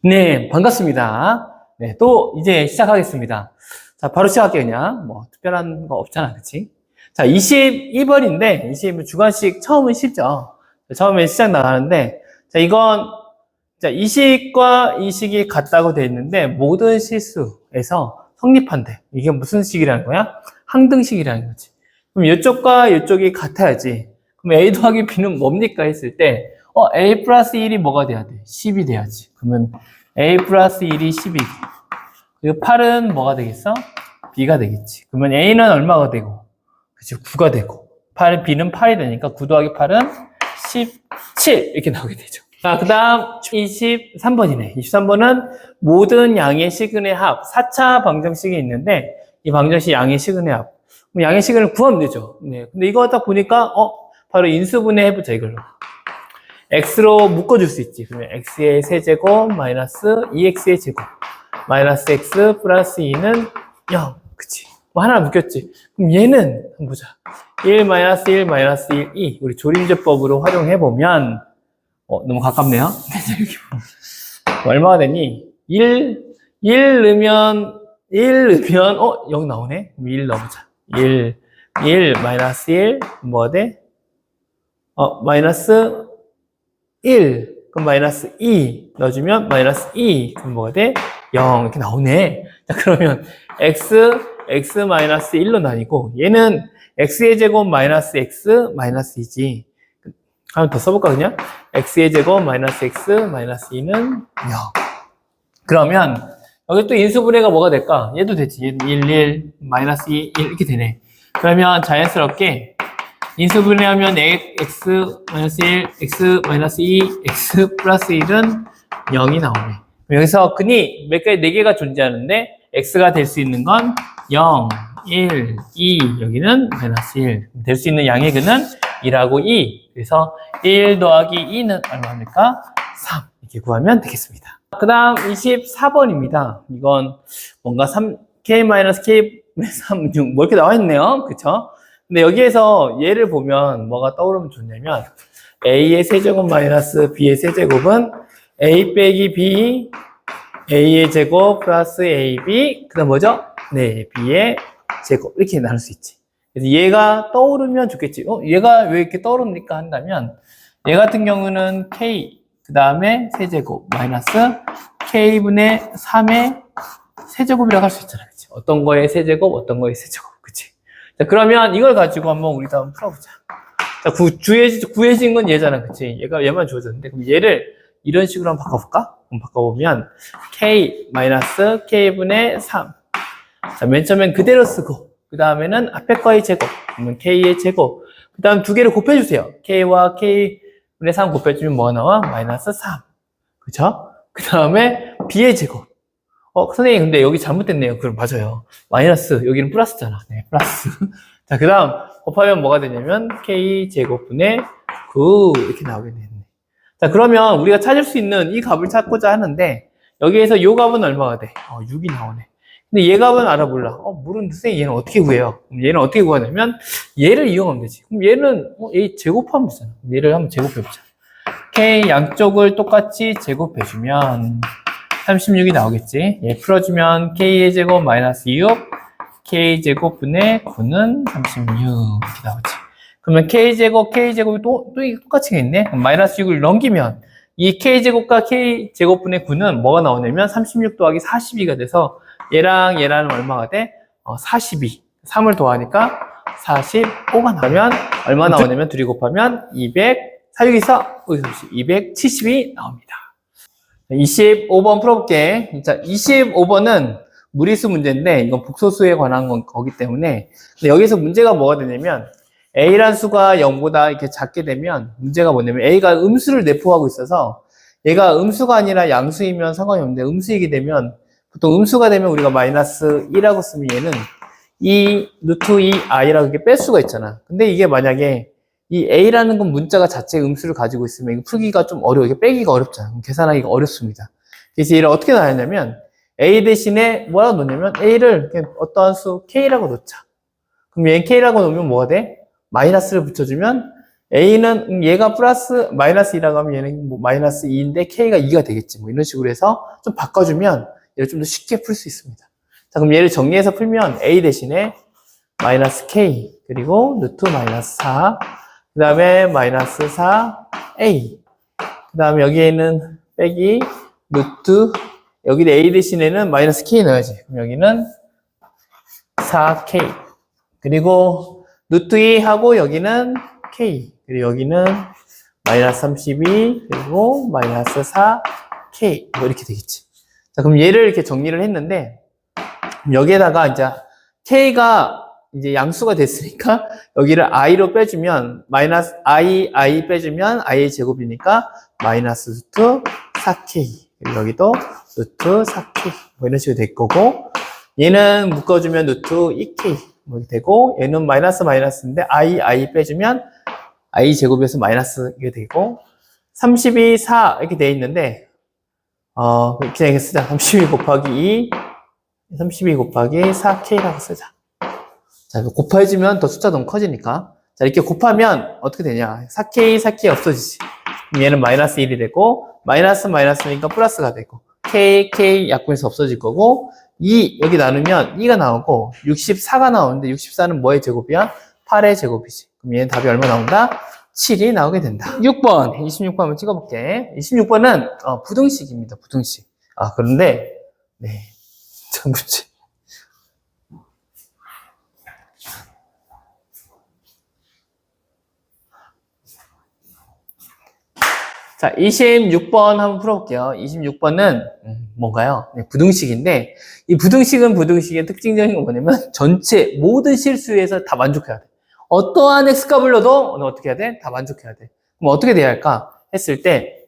네, 반갑습니다. 네, 또 이제 시작하겠습니다. 자, 바로 시작할게요, 그냥. 뭐, 특별한 거 없잖아, 그치? 자, 22번인데, 22번 주관식 처음은 쉽죠? 처음에 시작 나가는데, 자, 이건, 자, 이식과 이식이 같다고 되어 있는데, 모든 실수에서 성립한대. 이게 무슨 식이라는 거야? 항등식이라는 거지. 그럼 이쪽과 이쪽이 같아야지. 그럼 A 더하기 B는 뭡니까? 했을 때, A 플러스 1이 뭐가 돼야 돼? 10이 돼야지. 그러면 A 플러스 1이 10이고, 그리고 8은 뭐가 되겠어? B가 되겠지. 그러면 A는 얼마가 되고, 그치, 9가 되고, B는 8이 되니까 9 더하기 8은 17 이렇게 나오게 되죠. 자, 그 다음 23번이네. 23번은 모든 양의 시근의 합, 4차 방정식이 있는데, 이 방정식 양의 시근의 합. 그럼 양의 시근을 구하면 되죠. 네. 근데 이거 딱 보니까, 바로 인수분해 해보자, 이걸로. x로 묶어줄 수 있지. 그러면 x의 세제곱 마이너스 2x의 제곱 마이너스 x 플러스 2는 0. 그치? 뭐 하나 묶였지. 그럼 얘는 한번 보자. 1 마이너스 1 마이너스 1 2. 우리 조림제법으로 활용해보면 너무 가깝네요. 얼마가 되니? 1 넣으면 0 나오네. 그럼 1 넣어보자. 1 마이너스 1 뭐가 돼? 마이너스 1, 그럼 마이너스 2 넣어주면 마이너스 2, 그럼 뭐가 돼? 0 이렇게 나오네. 자, 그러면 x 마이너스 1로 나뉘고 얘는 x의 제곱 마이너스 x 마이너스 2지. 한번 더 써볼까 그냥? x의 제곱 마이너스 x 마이너스 2는 0. 그러면 여기 또 인수분해가 뭐가 될까? 얘도 되지. 얘도 1 마이너스 2 1 이렇게 되네. 그러면 자연스럽게 인수분해하면 x-1, x-2, x 플러스 1은 0이 나오네. 여기서 근이 몇 개, 4개가 존재하는데 x가 될 수 있는 건 0, 1, 2, 여기는 마이너스 1. 될 수 있는 양의 근은 1하고 2. 그래서 1 더하기 2는 얼마입니까? 3. 이렇게 구하면 되겠습니다. 그 다음 24번입니다. 이건 뭔가 k-k, 3, 6, 뭐 이렇게 나와 있네요. 그쵸? 근데 여기에서 얘를 보면 뭐가 떠오르면 좋냐면 a의 세제곱 마이너스 b의 세제곱은 a 빼기 b a의 제곱 플러스 ab 그 다음 뭐죠? 네, b의 제곱 이렇게 나눌 수 있지. 그래서 얘가 떠오르면 좋겠지. 얘가 왜 이렇게 떠오릅니까? 한다면 얘 같은 경우는 k 그 다음에 세제곱 마이너스 k분의 3의 세제곱이라고 할 수 있잖아. 그치? 어떤 거의 세제곱 어떤 거의 세제곱. 자, 그러면 이걸 가지고 한번 우리 한번 풀어보자. 자, 구해진 건 얘잖아. 그치? 얘만 주어졌는데. 그럼 얘를 이런 식으로 한번 바꿔볼까? 그럼 바꿔보면, k-k분의 3. 자, 맨 처음엔 그대로 쓰고, 그 다음에는 앞에 거의 제곱. 그러면 k의 제곱. 그 다음 두 개를 곱해주세요. k와 k분의 3 곱해주면 뭐가 나와? 마이너스 3. 그쵸? 그 다음에 b의 제곱. 선생님, 근데 여기 잘못됐네요. 그럼 맞아요. 마이너스, 여기는 플러스잖아. 네, 플러스. 자, 그 다음, 곱하면 뭐가 되냐면, k제곱분의 9, 이렇게 나오게 되겠네. 자, 그러면 우리가 찾을 수 있는 이 값을 찾고자 하는데, 여기에서 요 값은 얼마가 돼? 6이 나오네. 근데 얘 값은 알아볼라. 물은 선생님, 얘는 어떻게 구해요? 얘는 어떻게 구하냐면, 얘를 이용하면 되지. 그럼 얘는, 얘 제곱하면 되잖아. 얘를 한번 제곱해보자. k 양쪽을 똑같이 제곱해주면, 36이 나오겠지. 얘 풀어주면 k의 제곱 마이너스 6, k제곱분의 9는 36 이렇게 나오지. 그러면 k제곱이 또 똑같이 있네. 그럼 마이너스 6을 넘기면 이 k제곱과 k제곱분의 9는 뭐가 나오냐면 36 더하기 42가 돼서 얘랑 얘랑 얼마가 돼? 42. 3을 더하니까 45가 나오면 얼마 나오냐면 둘이 곱하면 4여기서 270이 나옵니다. 25번 풀어볼게. 자, 25번은 무리수 문제인데, 이건 복소수에 관한 거기 때문에. 근데 여기서 문제가 뭐가 되냐면, A란 수가 0보다 이렇게 작게 되면, 문제가 뭐냐면, A가 음수를 내포하고 있어서, 얘가 음수가 아니라 양수이면 상관이 없는데, 음수이게 되면, 보통 음수가 되면 우리가 마이너스 1하고 쓰면 얘는 루트 2i라고 이렇게 뺄 수가 있잖아. 근데 이게 만약에, 이 A라는 건 문자가 자체 음수를 가지고 있으면 이거 풀기가 좀 어려워. 이게 빼기가 어렵잖아. 계산하기가 어렵습니다. 그래서 얘를 어떻게 나눴냐면 A 대신에 뭐라고 놓냐면 A를 어떠한 수 K라고 놓자. 그럼 얘 K라고 놓으면 뭐가 돼? 마이너스를 붙여주면 A는 얘가 마이너스 2라고 하면 얘는 뭐 마이너스 2인데 K가 2가 되겠지. 뭐 이런 식으로 해서 좀 바꿔주면 얘를 좀 더 쉽게 풀 수 있습니다. 자, 그럼 얘를 정리해서 풀면 A 대신에 마이너스 K, 그리고 루트 마이너스 4, 그 다음에 마이너스 4A, 그 다음에 여기에는 빼기 루트, 여기 A 대신에는 마이너스 K 넣어야지. 그럼 여기는 4K, 그리고 루트 2 하고 여기는 K, 그리고 여기는 마이너스 32, 그리고 마이너스 4K, 뭐 이렇게 되겠지. 자, 그럼 얘를 이렇게 정리를 했는데, 여기에다가 이제 K가 이제 양수가 됐으니까 여기를 i로 빼주면 마이너스 i 빼주면 i의 제곱이니까 마이너스 루트 4k, 여기도 루트 4k 뭐 이런 식으로 될 거고, 얘는 묶어주면 루트 2k 뭐 이렇게 되고, 얘는 마이너스인데 i 빼주면 i 제곱에서 마이너스 이게 되고, 32, 4 이렇게 돼 있는데 그냥 쓰자. 32 곱하기 2, 32 곱하기 4k라고 쓰자. 자, 곱해주면 더 숫자 너무 커지니까. 자, 이렇게 곱하면 어떻게 되냐. 4k 없어지지. 그럼 얘는 마이너스 1이 되고, 마이너스니까 플러스가 되고, k 약분해서 없어질 거고, 2 여기 나누면 2가 나오고, 64가 나오는데 64는 뭐의 제곱이야? 8의 제곱이지. 그럼 얘는 답이 얼마 나온다? 7이 나오게 된다. 6번, 26번 한번 찍어볼게. 26번은 부등식입니다. 부등식. 그런데 네, 참 문제. 자, 26번 한번 풀어볼게요. 26번은 뭔가요? 네, 부등식인데, 이 부등식은 부등식의 특징적인 건 뭐냐면 전체 모든 실수에서 다 만족해야 돼. 어떠한 x값을 넣어도 어떻게 해야 돼? 다 만족해야 돼. 그럼 어떻게 돼야 할까? 했을 때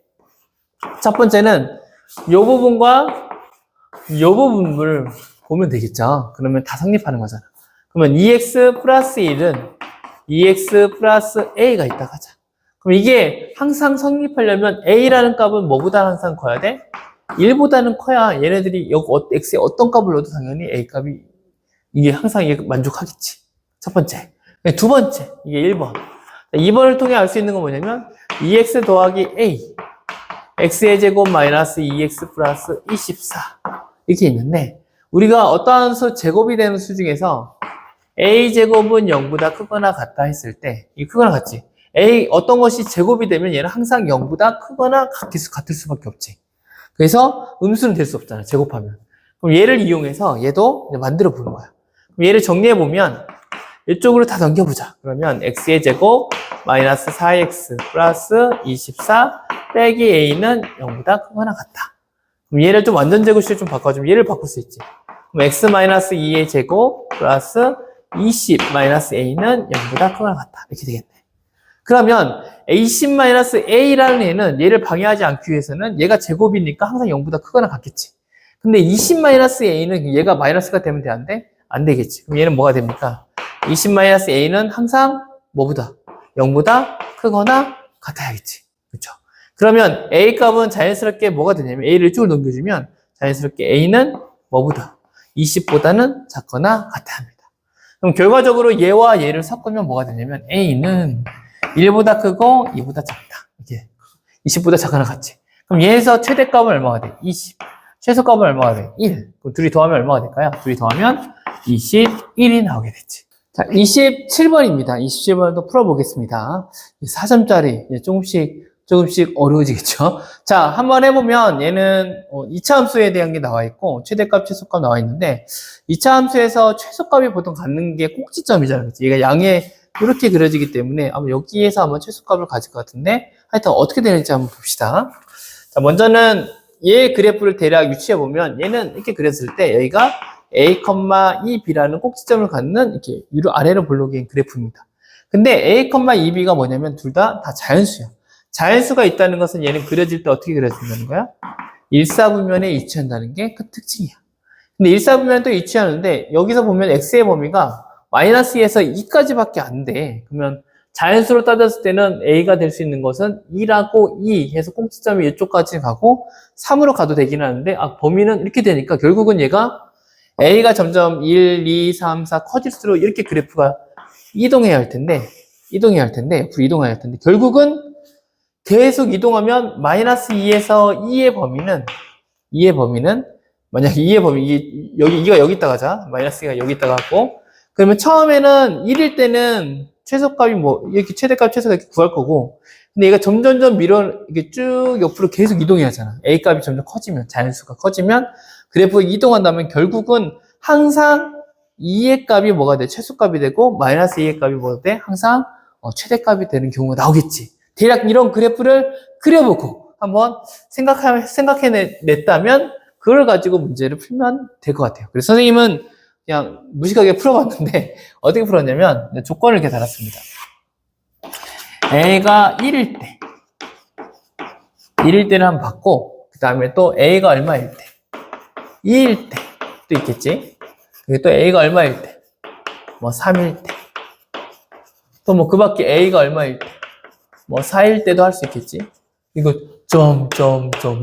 첫 번째는 이 부분과 이 부분을 보면 되겠죠. 그러면 다 성립하는 거잖아. 그러면 2x 플러스 1은 2x 플러스 a가 있다 하자. 그럼 이게 항상 성립하려면 a라는 값은 뭐보다 항상 커야 돼? 1보다는 커야 얘네들이 여기 x에 어떤 값을 넣어도 당연히 a 값이 이게 항상 이게 만족하겠지. 첫 번째. 두 번째, 이게 1번. 2번을 통해 알 수 있는 건 뭐냐면 2x 더하기 a, x의 제곱 마이너스 2x 플러스 24 이렇게 있는데, 우리가 어떠한 수 제곱이 되는 수 중에서 a 제곱은 0보다 크거나 같다 했을 때, 이 크거나 같지? a 어떤 것이 제곱이 되면 얘는 항상 0보다 크거나 같을 수밖에 없지. 그래서 음수는 될 수 없잖아, 제곱하면. 그럼 얘를 이용해서 얘도 만들어 보는 거야. 그럼 얘를 정리해 보면 이쪽으로 다 넘겨보자. 그러면 x의 제곱 마이너스 4x 플러스 24 빼기 a는 0보다 크거나 같다. 그럼 얘를 좀 완전 제곱식을 좀 바꿔주면 얘를 바꿀 수 있지. 그럼 x 마이너스 2의 제곱 플러스 20 마이너스 a는 0보다 크거나 같다. 이렇게 되겠네. 그러면 a10-a라는 애는 얘를 방해하지 않기 위해서는 얘가 제곱이니까 항상 0보다 크거나 같겠지. 근데 20-a는 얘가 마이너스가 되면 돼, 안 돼? 안 되겠지. 그럼 얘는 뭐가 됩니까? 20-a는 항상 뭐보다? 0보다 크거나 같아야겠지. 그렇죠? 그러면 a 값은 자연스럽게 뭐가 되냐면 a를 쭉 넘겨주면 자연스럽게 a는 뭐보다? 20보다는 작거나 같아야 합니다. 그럼 결과적으로 얘와 얘를 섞으면 뭐가 되냐면 a는 1보다 크고 2보다 작다. 이게 20보다 작거나 같지. 그럼 얘에서 최대값은 얼마가 돼? 20. 최소값은 얼마가 돼? 1. 그럼 둘이 더하면 얼마가 될까요? 둘이 더하면 21이 나오게 됐지. 자, 27번입니다. 27번도 풀어보겠습니다. 4점짜리 조금씩 어려워지겠죠. 자, 한번 해보면 얘는 2차 함수에 대한 게 나와 있고 최대값, 최소값 나와 있는데 2차 함수에서 최소값이 보통 갖는 게 꼭지점이잖아요. 그치? 얘가 양에 이렇게 그려지기 때문에 아마 여기에서 한번 최소값을 가질 것 같은데 하여튼 어떻게 되는지 한번 봅시다. 자, 먼저는 얘 그래프를 대략 유추해보면 얘는 이렇게 그렸을 때 여기가 a, 2b라는 꼭지점을 갖는 이렇게 위로 아래로 볼록인 그래프입니다. 근데 a, 2b가 뭐냐면 둘 다 자연수야. 자연수가 있다는 것은 얘는 그려질 때 어떻게 그려진다는 거야? 일사분면에 위치한다는 게 그 특징이야. 근데 일사분면에 또 위치하는데 여기서 보면 x의 범위가 마이너스 2에서 2까지밖에 안 돼. 그러면 자연수로 따졌을 때는 a가 될 수 있는 것은 2라고 2 해서 꼭지점이 이쪽까지 가고 3으로 가도 되긴 하는데 범위는 이렇게 되니까 결국은 얘가 a가 점점 1, 2, 3, 4 커질수록 이렇게 그래프가 이동해야 할 텐데 이동해야 할 텐데, 옆으로 이동해야 할 텐데, 결국은 계속 이동하면 마이너스 2에서 2의 범위는, 만약에 2의 범위, 이가 여기 있다가 하자. 마이너스 2가 여기 있다가 하고, 그러면 처음에는 1일 때는 최소값이 이렇게 최대값, 최소값 이렇게 구할 거고, 근데 얘가 점점점 이렇게 쭉 옆으로 계속 이동해야 하잖아. A 값이 점점 커지면, 자연수가 커지면, 그래프 이동한다면 결국은 항상 2의 값이 뭐가 돼? 최소값이 되고, 마이너스 2의 값이 뭐가 돼? 항상 최대값이 되는 경우가 나오겠지. 대략 이런 그래프를 그려보고 한번 생각해냈다면 그걸 가지고 문제를 풀면 될 것 같아요. 그래서 선생님은 그냥 무식하게 풀어봤는데 어떻게 풀었냐면 조건을 이렇게 달았습니다. A가 1일 때를 한번 받고 그 다음에 또 A가 얼마일 때 2일 때 또 있겠지. 그리고 또 A가 얼마일 때 3일 때 또 그 밖에 A가 얼마일 때 4일 때도 할 수 있겠지. 이거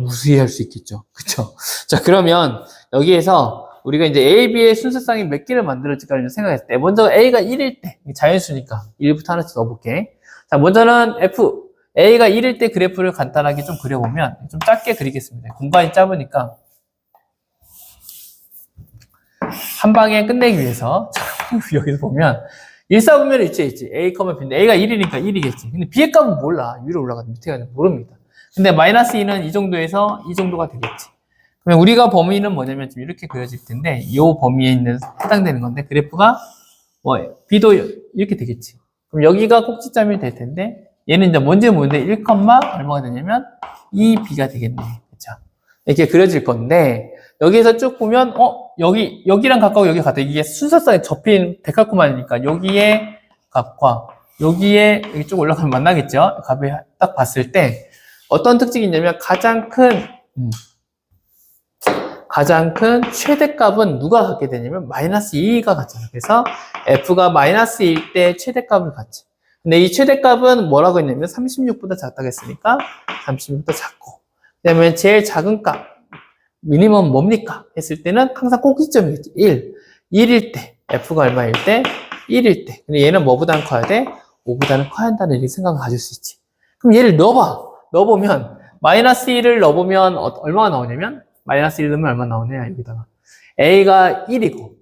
무수히 할 수 있겠죠. 그쵸? 자, 그러면 여기에서 우리가 이제 A, B의 순서상이 몇 개를 만들어질까 생각했을 때, 먼저 A가 1일 때, 자연수니까 1부터 하나씩 넣어볼게. 자, 먼저는 F, A가 1일 때 그래프를 간단하게 좀 그려보면, 좀 짧게 그리겠습니다. 공간이 짧으니까. 한 방에 끝내기 위해서, 여기서 보면, 일사분면에 있지. A, B인데 A가 1이니까 1이겠지. 근데 B의 값은 몰라. 위로 올라가든 밑에 가든 모릅니다. 근데 마이너스 2는 이 정도에서 이 정도가 되겠지. 그러면 우리가 범위는 뭐냐면 지금 이렇게 그려질 텐데 이 범위에 있는 해당되는 건데 그래프가 B도 이렇게 되겠지. 그럼 여기가 꼭지점이 될 텐데 얘는 이제 뭔지 모르는데 1, 얼마가 되냐면 2B가 되겠네. 그렇죠? 이렇게 그려질 건데 여기에서 쭉 보면 여기랑 가까워 여기 같아. 이게 순서상에 접힌 데칼코마니까 여기에 값과 여기에 여기 쭉 올라가면 만나겠죠. 값을 딱 봤을 때 어떤 특징이 있냐면 가장 큰 최대값은 누가 갖게 되냐면 마이너스 2가 갖잖아. 그래서 F가 마이너스 2일 때 최대값을 갖지. 근데 이 최대값은 뭐라고 했냐면 36보다 작다고 했으니까 36보다 작고 그다음에 제일 작은 값 미니멈 뭡니까? 했을 때는 항상 꼭지점이겠지. 1일 때 F가 얼마일 때 1일 때 근데 얘는 뭐보다는 커야 돼? 5보다는 커야 한다는 이렇게 생각을 가질 수 있지. 그럼 얘를 넣어보면 마이너스 1을 넣어보면 얼마가 나오냐면 마이너스 1 넣으면 얼마 나오냐 여기다가 A가 1이고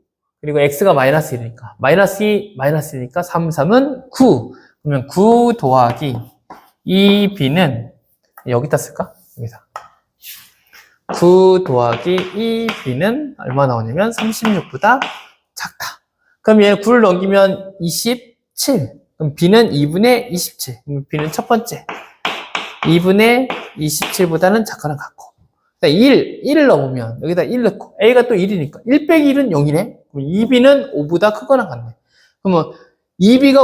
그리고 X가 마이너스 1이니까 마이너스 2 마이너스 1이니까 3, 3은 9 그러면 9 더하기 2B는 여기다 쓸까? 여기다 9 더하기 2B는 얼마 나오냐면 36보다 작다. 그럼 얘는 9를 넘기면 27. 그럼 B는 2분의 27. 그럼 B는 첫 번째. 2분의 27보다는 작거나 같고. 1을 넣으면 여기다 1 넣고 A가 또 1이니까 1 빼기 1은 0이네. 그럼 2B는 5보다 크거나 같네. 그러면 2B가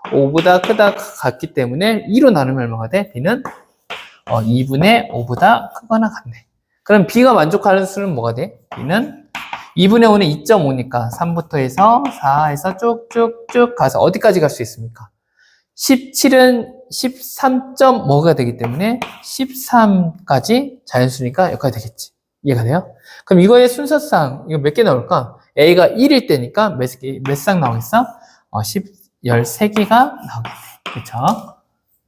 5보다 크다 같기 때문에 2로 나누면 얼마가 돼? B는 2분의 5보다 크거나 같네. 그럼 B가 만족하는 수는 뭐가 돼? B는 2분의 5는 2.5니까 3부터 해서 4에서 쭉쭉쭉 가서 어디까지 갈 수 있습니까? 17은 13점 뭐가 되기 때문에 13까지 자연수니까 여기까지 되겠지. 이해가 돼요? 그럼 이거의 순서상 이거 몇 개 나올까? A가 1일 때니까 몇 쌍 나오겠어? 13개가 나오겠네. 그쵸?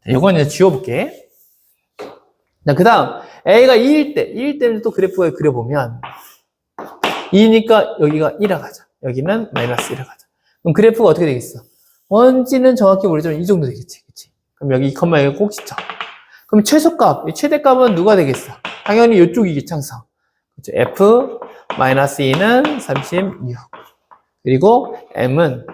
이거는 이제 지워볼게. 자, 그 다음, A가 2일 때는 또 그래프를 그려보면, 2니까 여기가 1화 가자. 여기는 마이너스 1화 가자. 그럼 그래프가 어떻게 되겠어? 뭔지는 정확히 모르지만 이 정도 되겠지. 그치? 그럼 여기 2, 여기 꼭지점. 그럼 최소값, 최대값은 누가 되겠어? 당연히 이쪽이겠지, 항상. 그쵸? F, 마이너스 2는 36. 그리고 M은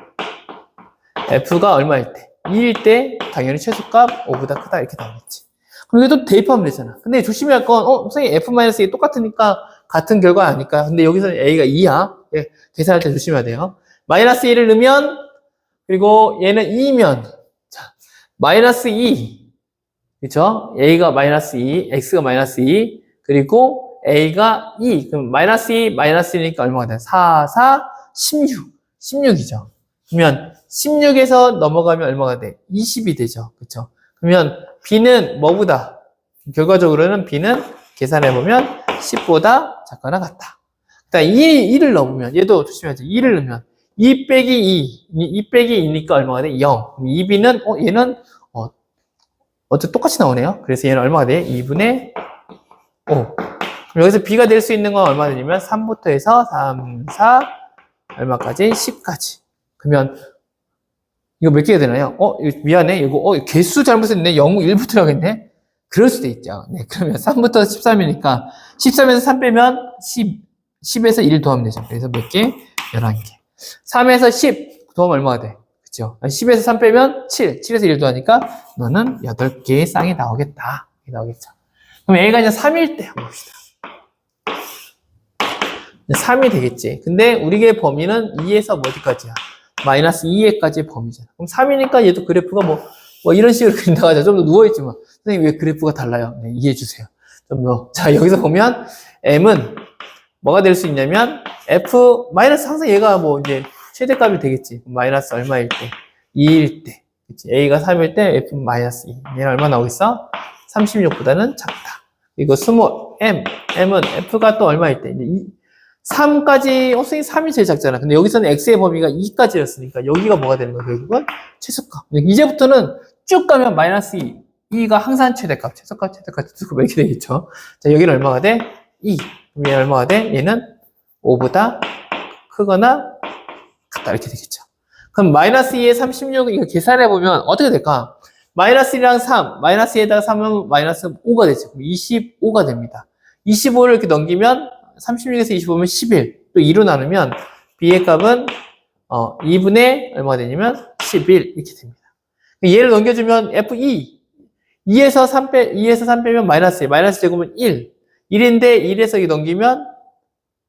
F가 얼마일 때? 2일 때 당연히 최소값 5보다 크다 이렇게 나오겠지. 그럼 이게 또 대입하면 되잖아. 근데 조심해야 할 건, 선생님 F-A 똑같으니까 같은 결과 아닐까? 근데 여기서는 A가 2야. 예, 계산할 때 조심해야 돼요. 마이너스 1을 넣으면, 그리고 얘는 2면, 자, 마이너스 2. 그쵸? A가 마이너스 2, X가 마이너스 2, 그리고 A가 2. 그럼 마이너스 2, 마이너스 1이니까 얼마가 돼? 4, 16. 16이죠. 그러면 16에서 넘어가면 얼마가 돼? 20이 되죠. 그쵸? 그러면 B는 뭐보다? 결과적으로는 B는 계산해보면 10보다 작거나 같다. 그다음 2를 넣으면, 얘도 조심해야지. 2를 넣으면 2 빼기 2 빼기 2니까 얼마가 돼? 0. 2b는 얘는 어차피 똑같이 나오네요. 그래서 얘는 얼마가 돼? 2분의 5. 그럼 여기서 b가 될 수 있는 건 얼마 되냐면 3부터 해서 3, 4 얼마까지? 10까지. 그러면 이거 몇 개가 되나요? 미안해. 이거 개수 잘못했네. 0, 1부터 하겠네. 그럴 수도 있죠. 네, 그러면 3부터 13이니까 13에서 3 빼면 10에서 1 더하면 되죠. 그래서 몇 개? 11개. 3에서 10 더하면 얼마가 돼? 그쵸? 10에서 3 빼면 7, 7에서 1 더하니까 너는 8개의 쌍이 나오겠다. 나오겠죠. 그럼 A가 이제 3일 때 한번 봅시다. 3이 되겠지. 근데 우리의 범위는 2에서 어디까지야? 마이너스 2에까지의 범위잖아. 그럼 3이니까 얘도 그래프가 뭐 이런 식으로 그린다고 하자. 좀 더 누워있지만. 선생님 왜 그래프가 달라요? 네, 이해해주세요. 좀 더. 자, 여기서 보면 M은 뭐가 될 수 있냐면 F, 마이너스 항상 얘가 뭐 이제 최대값이 되겠지. 마이너스 얼마일 때? 2일 때. 그치? A가 3일 때 F 마이너스 2. 얘는 얼마 나오겠어? 36보다는 작다. 이거 스몰 M은 F가 또 얼마일 때? 이제 3까지, 선생님 3이 제일 작잖아. 근데 여기서는 X의 범위가 2까지였으니까 여기가 뭐가 되는 거야? 결국은 최소값. 이제부터는 쭉 가면 마이너스 2. 2가 항상 최대값. 최소값 이렇게 되겠죠. 자, 여기는 얼마가 돼? 2. 그럼 얘는 얼마가 돼? 얘는 5보다 크거나 같다. 이렇게 되겠죠. 그럼 마이너스 2에 36, 이거 계산해보면 어떻게 될까? 마이너스 1이랑 3, 마이너스 2에다가 3은 마이너스 5가 되죠. 그럼 25가 됩니다. 25를 이렇게 넘기면 36에서 25면 11. 또 2로 나누면 b의 값은 2분의 얼마가 되냐면 11 이렇게 됩니다. 얘를 넘겨주면 f2. 2에서 3 빼면 마이너스 1. 마이너스 제곱은 1. 1인데 1에서 이렇게 넘기면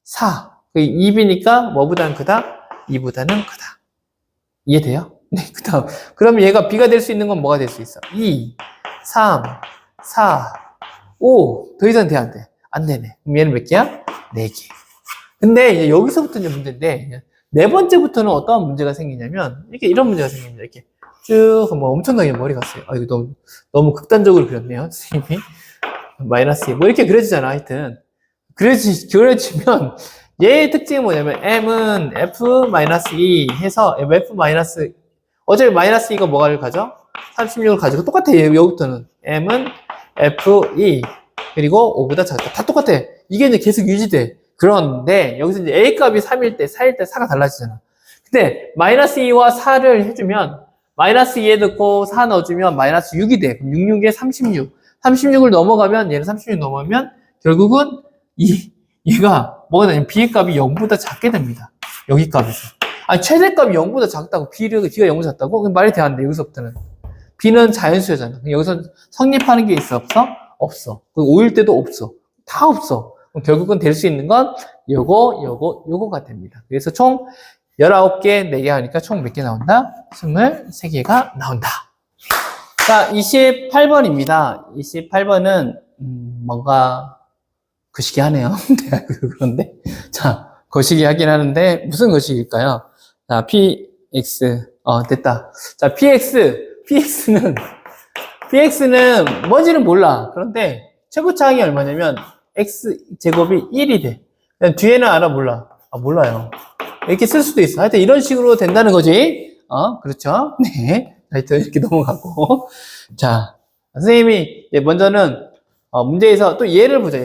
4. 2b니까 뭐보다는 크다? 2보다는 크다. 이해돼요? 네, 그 다음. 그러면 얘가 b가 될 수 있는 건 뭐가 될 수 있어? 2, 3, 4, 5. 더 이상 돼, 안 돼? 안 되네. 그럼 얘는 몇 개야? 4개. 근데 이제 여기서부터 이제 문제인데, 네 번째부터는 어떠한 문제가 생기냐면, 이런 문제가 생깁니다. 이렇게 쭉, 뭐 엄청나게 머리 갔어요. 이거 너무 극단적으로 그렸네요, 선생님이. 마이너스 2. 뭐 이렇게 그려지잖아, 하여튼. 그려지면, 얘의 특징이 뭐냐면, m은 f-2 해서, f- 어차피 마이너스 2가 뭐가를 가져? 36을 가지고 똑같아, 여기부터는. m은 f2. 그리고 5보다 작다. 다 똑같아. 이게 이제 계속 유지돼. 그런데 여기서 이제 A 값이 3일 때, 4일 때 4가 달라지잖아. 근데 마이너스 2와 4를 해주면 마이너스 2에 넣고 4 넣어주면 마이너스 6이 돼. 그럼 66에 36. 36을 넘어가면 얘는 36 넘어가면 결국은 얘가 뭐가 되냐면 B의 값이 0보다 작게 됩니다. 여기 값에서. 아니 최대값이 0보다 작다고 B가 0보다 작다고? 그럼 말이 돼야 안 돼. 여기서부터는. B는 자연수잖아. 여기서 성립하는 게 있어 없어? 없어. 5일 때도 없어. 다 없어. 그럼 결국은 될 수 있는 건 요거가 됩니다. 그래서 총 19개, 4개 하니까 총 몇 개 나온다? 23개가 나온다. 자, 28번입니다. 28번은 뭔가 거시기 하네요. 그런데 자, 거시기 하긴 하는데 무슨 거시기일까요? 자, px 됐다. 자, px는 뭔지는 몰라. 그런데 최고차항이 얼마냐면 x제곱이 1이 돼. 뒤에는 알아? 몰라? 몰라요. 이렇게 쓸 수도 있어. 하여튼 이런 식으로 된다는 거지. 그렇죠? 네. 하여튼 이렇게 넘어가고. 자, 선생님이 먼저는 문제에서 또 얘를 보자.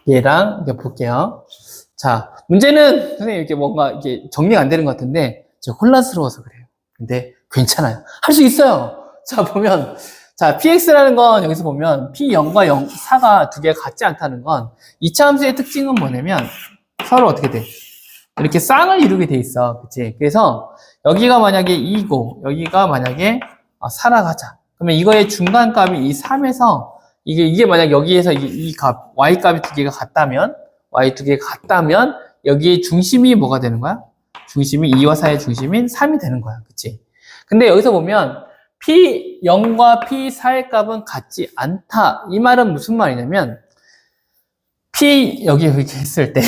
얘랑 이제 볼게요. 자, 문제는 선생님 이렇게 뭔가 이렇게 정리가 안 되는 것 같은데 혼란스러워서 그래요. 근데 괜찮아요. 할 수 있어요. 자, 보면 자, px라는 건 여기서 보면 p0과 4가 두 개가 같지 않다는 건 이차 함수의 특징은 뭐냐면 서로 어떻게 돼? 이렇게 쌍을 이루게 돼 있어. 그치? 그래서 여기가 만약에 2고 여기가 만약에 4라 하자. 그러면 이거의 중간값이 이 3에서 이게 만약 여기에서 이 값, y 값이 두 개가 같다면 y 두 개가 같다면 여기에 중심이 뭐가 되는 거야? 중심이 2와 4의 중심인 3이 되는 거야. 그치? 근데 여기서 보면 P0과 P4의 값은 같지 않다. 이 말은 무슨 말이냐면 여기 했을 때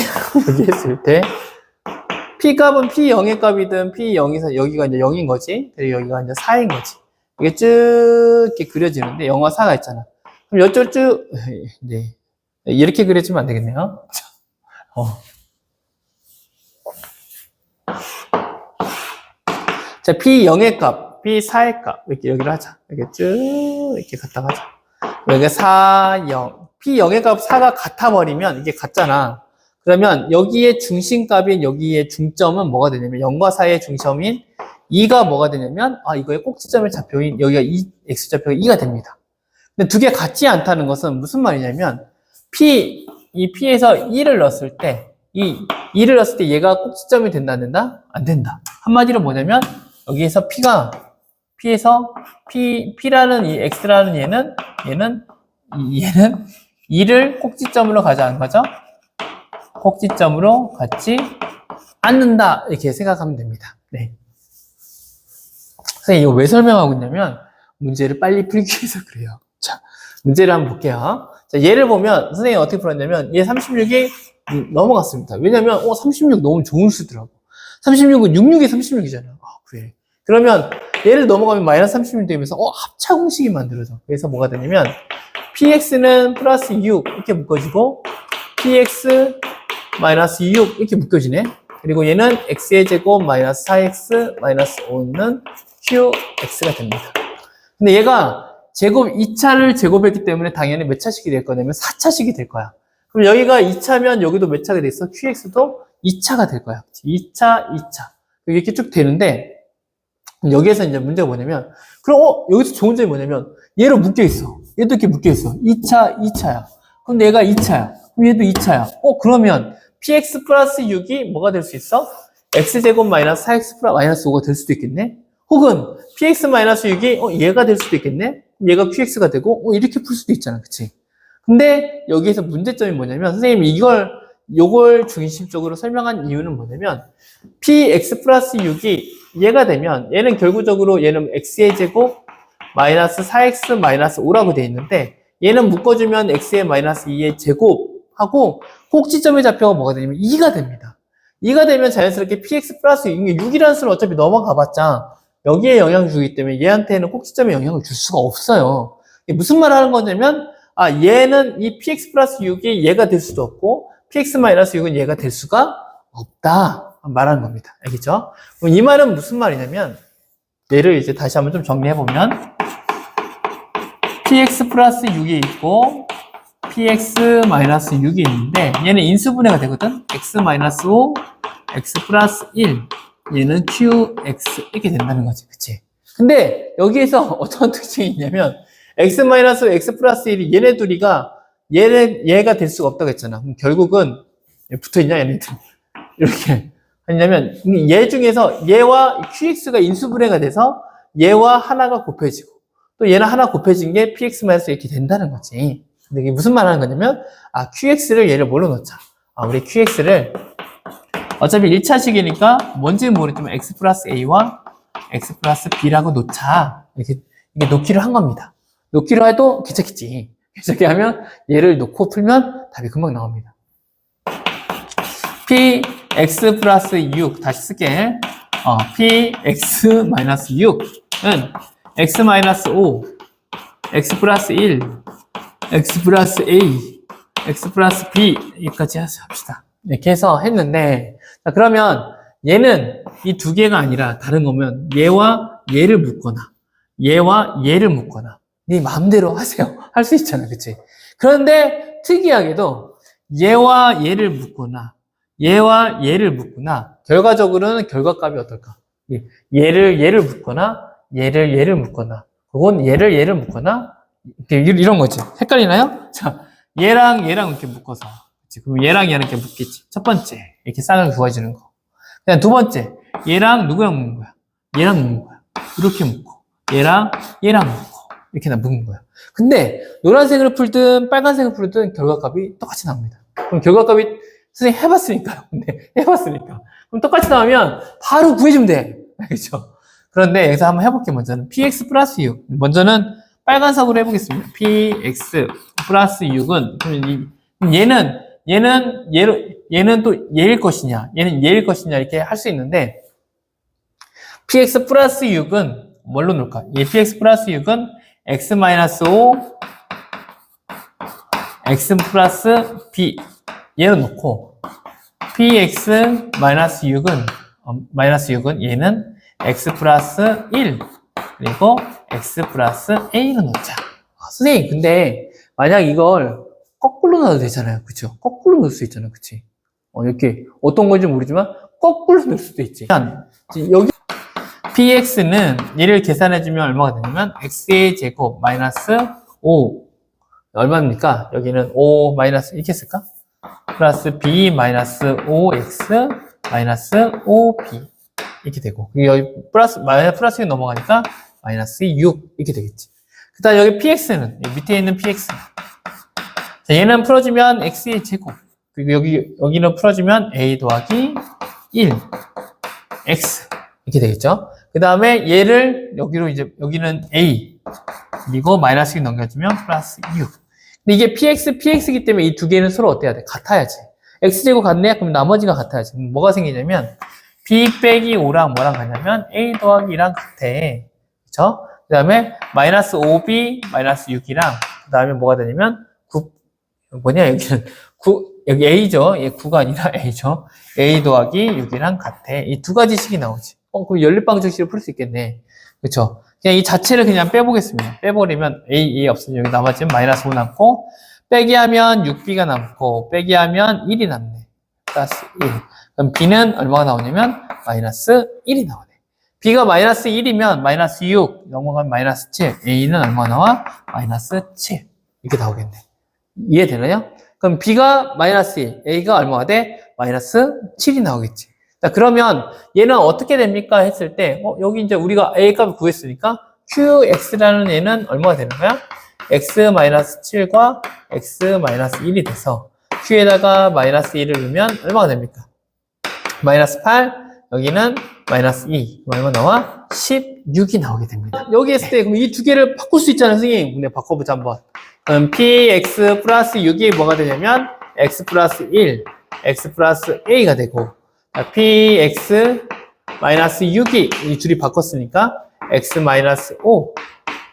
P 값은 P0의 값이든 P0에서 여기가 이제 0인 거지. 그리고 여기가 이제 4인 거지. 이게 쭉 이렇게 그려지는데 0과 4가 있잖아. 그럼 이쪽 쭉 네. 이렇게 그려지면 안 되겠네요. 자, P0의 값, P4의 값, 이렇게 여기를 하자. 이렇게 쭉, 이렇게 갖다 가자. 여기가 4, 0. P0의 값 4가 같아버리면, 이게 같잖아. 그러면 여기에 중심값인 여기에 중점은 뭐가 되냐면, 0과 4의 중점인 2가 뭐가 되냐면, 이거의 꼭지점의 좌표인, 여기가 x좌표가 2가 됩니다. 근데 두 개 같지 않다는 것은 무슨 말이냐면, 이 P에서 2를 넣었을 때, 이 2를 넣었을 때 얘가 꼭지점이 된다, 안 된다? 안 된다. 한마디로 뭐냐면, 여기에서 P라는 이 X라는 얘는 2를 꼭지점으로 가져가는 거죠. 꼭지점으로 갖지 않는다. 이렇게 생각하면 됩니다. 네. 선생님, 이거 왜 설명하고 있냐면, 문제를 빨리 풀기 위해서 그래요. 자, 문제를 한번 볼게요. 자, 얘를 보면, 선생님이 어떻게 풀었냐면, 얘 36이 넘어갔습니다. 왜냐면, 36 너무 좋은 수더라고. 36은 66에 36이잖아. 그래. 그러면, 얘를 넘어가면 마이너스 36 되면서, 합차 공식이 만들어져. 그래서 뭐가 되냐면, px는 플러스 6, 이렇게 묶어지고, px 마이너스 6, 이렇게 묶여지네. 그리고 얘는 x의 제곱 마이너스 4x 마이너스 5는 qx가 됩니다. 근데 얘가 제곱 2차를 제곱했기 때문에 당연히 몇 차식이 될 거냐면 4차식이 될 거야. 그럼 여기가 2차면 여기도 몇 차가 돼 있어? qx도 2차가 될 거야. 2차, 2차. 이렇게 쭉 되는데, 여기에서 이제 문제가 뭐냐면, 그럼, 여기서 좋은 점이 뭐냐면, 얘로 묶여 있어. 얘도 이렇게 묶여 있어. 2차, 2차야. 그럼 얘가 2차야. 그럼 얘도 2차야. 그러면, px 플러스 6이 뭐가 될 수 있어? x제곱 마이너스 4x 플러스 마이너스 5가 될 수도 있겠네? 혹은, px 마이너스 6이, 얘가 될 수도 있겠네? 얘가 qx가 되고, 이렇게 풀 수도 있잖아. 그치? 근데, 여기에서 문제점이 뭐냐면, 선생님이 요걸 중심적으로 설명한 이유는 뭐냐면, px 플러스 6이 얘가 되면, 얘는 결국적으로 얘는 x의 제곱 마이너스 4x 마이너스 5라고 되어 있는데, 얘는 묶어주면 x의 마이너스 2의 제곱하고, 꼭지점의 좌표가 뭐가 되냐면 2가 됩니다. 2가 되면 자연스럽게 px 플러스 6이라는 수는 어차피 넘어가봤자 여기에 영향을 주기 때문에 얘한테는 꼭지점에 영향을 줄 수가 없어요. 이게 무슨 말을 하는 거냐면 얘는 이 px 플러스 6이 얘가 될 수도 없고 px 마이너스 6은 얘가 될 수가 없다 말하는 겁니다. 알겠죠? 그럼 이 말은 무슨 말이냐면 얘를 이제 다시 한번 좀 정리해보면 px 플러스 6이 있고 px 마이너스 6이 있는데 얘는 인수분해가 되거든. x 마이너스 5, x 플러스 1 얘는 qx 이렇게 된다는 거지. 그치? 근데 여기에서 어떤 특징이 있냐면 x 마이너스 x 플러스 1이 얘네 둘이가 얘가 될 수가 없다고 했잖아. 그럼 결국은 붙어있냐 얘네들 이렇게 하냐면 얘 중에서 얘와 qx가 인수분해가 돼서 얘와 하나가 곱해지고 또 얘는 하나 곱해진 게 px 마이너스 이렇게 된다는 거지. 근데 이게 무슨 말 하는 거냐면, qx를 얘를 뭘로 넣자? 우리 qx를, 어차피 1차식이니까 뭔지는 모르겠지만, x 플러스 a와 x 플러스 b라고 놓자. 이렇게 놓기를 한 겁니다. 놓기로 해도 괜찮겠지. 괜찮게 하면, 얘를 놓고 풀면 답이 금방 나옵니다. p x 플러스 6, 다시 쓸게. p x 마이너스 6은 x 마이너스 5, x 플러스 1, x 플러스 a, x 플러스 b 여기까지 합시다. 이렇게 해서 했는데 자, 그러면 얘는 이 두 개가 아니라 다른 거면 얘와 얘를 묶거나 얘와 얘를 묶거나 네 마음대로 하세요. 할 수 있잖아. 그치? 그런데 특이하게도 얘와 얘를 묶거나 얘와 얘를 묶거나 결과적으로는 결과값이 어떨까? 얘를 묶거나 얘를 묶거나 그건 얘를 묶거나 이런 거지. 헷갈리나요? 자, 얘랑 이렇게 묶어서. 그치? 그럼 얘랑 이렇게 묶겠지. 첫 번째, 이렇게 쌍을 그어주는 거. 그다음 두 번째, 얘랑 누구랑 묶는 거야? 얘랑 묶는 거야. 이렇게 묶고, 얘랑 묶고, 이렇게 묶는 거야. 근데, 노란색을 풀든 빨간색을 풀든 결과값이 똑같이 나옵니다. 그럼 결과값이, 선생님 해봤으니까요. 근데, 해봤으니까. 그럼 똑같이 나오면 바로 구해주면 돼. 알겠죠? 그런데 여기서 한번 해볼게요. 먼저는 px 플러스 6. 먼저는 빨간색으로 해보겠습니다. px 플러스 6은 얘는 또 얘일 것이냐 얘는 얘일 것이냐 이렇게 할 수 있는데 px 플러스 6은 뭘로 놓을까? px 플러스 6은 x 마이너스 5 x 플러스 b 얘로 놓고 px 마이너스 6은 얘는 x 플러스 1 그리고 x 플러스 a를 넣자. 선생님 근데 만약 이걸 거꾸로 넣어도 되잖아요. 그쵸? 거꾸로 넣을 수 있잖아요. 그치? 이렇게 어떤 건지 모르지만 거꾸로 넣을 수도 있지. 여기 px는 얘를 계산해주면 얼마가 되냐면 x의 제곱 마이너스 5 얼마입니까? 여기는 5 마이너스 이렇게 쓸까? 플러스 b 마이너스 5x 마이너스 5b 이렇게 되고 여기 플러스가 넘어가니까 마이너스 6 이렇게 되겠지. 그 다음 여기 px는 밑에 있는 px 자, 얘는 풀어주면 x의 제곱 그리고 여기는 풀어주면 a 더하기 1 x 이렇게 되겠죠. 그 다음에 얘를 여기로 이제 여기는 a 그리고 마이너스 6 넘겨주면 플러스 6 근데 이게 px이기 때문에 이 두 개는 서로 어때야 돼? 같아야지. x제곱 같네? 그럼 나머지가 같아야지. 그럼 뭐가 생기냐면 b 빼기 5랑 뭐랑 같냐면 a 더하기 2랑 같아. 그쵸? 그 다음에 마이너스 5b 마이너스 6이랑 그 다음에 뭐가 되냐면 9 뭐냐 여기는 9 여기 a죠. 얘 9가 아니라 a죠. a 더하기 6이랑 같아. 이 두 가지 식이 나오지. 그럼 연립방정식을 풀 수 있겠네. 그쵸? 그냥 이 자체를 그냥 빼보겠습니다. 빼버리면 A 없어요. 여기 나머지는 마이너스 5 남고, 빼기 하면 6B가 남고, 빼기 하면 1이 남네. 플러스 1. 그럼 B는 얼마가 나오냐면 마이너스 1이 나오네. B가 마이너스 1이면 마이너스 6, 넘어가면 마이너스 7. A는 얼마 나와? 마이너스 7. 이렇게 나오겠네. 이해되나요? 그럼 B가 마이너스 1, A가 얼마가 돼? 마이너스 7이 나오겠지. 자, 그러면 얘는 어떻게 됩니까? 했을 때, 여기 이제 우리가 A 값을 구했으니까 QX라는 얘는 얼마가 되는 거야? X-7과 X-1이 돼서 Q에다가 마이너스 1을 넣으면 얼마가 됩니까? 마이너스 8, 여기는 마이너스 2. 얼마 나와? 16이 나오게 됩니다. 여기 했을 때, 그럼 이 두 개를 바꿀 수 있잖아요, 선생님. 네, 바꿔보자, 한번. 그럼 PX 플러스 6이 뭐가 되냐면 X 플러스 1, X 플러스 A가 되고, px 마이너스 6이 이 둘이 바꿨으니까 x 마이너스 5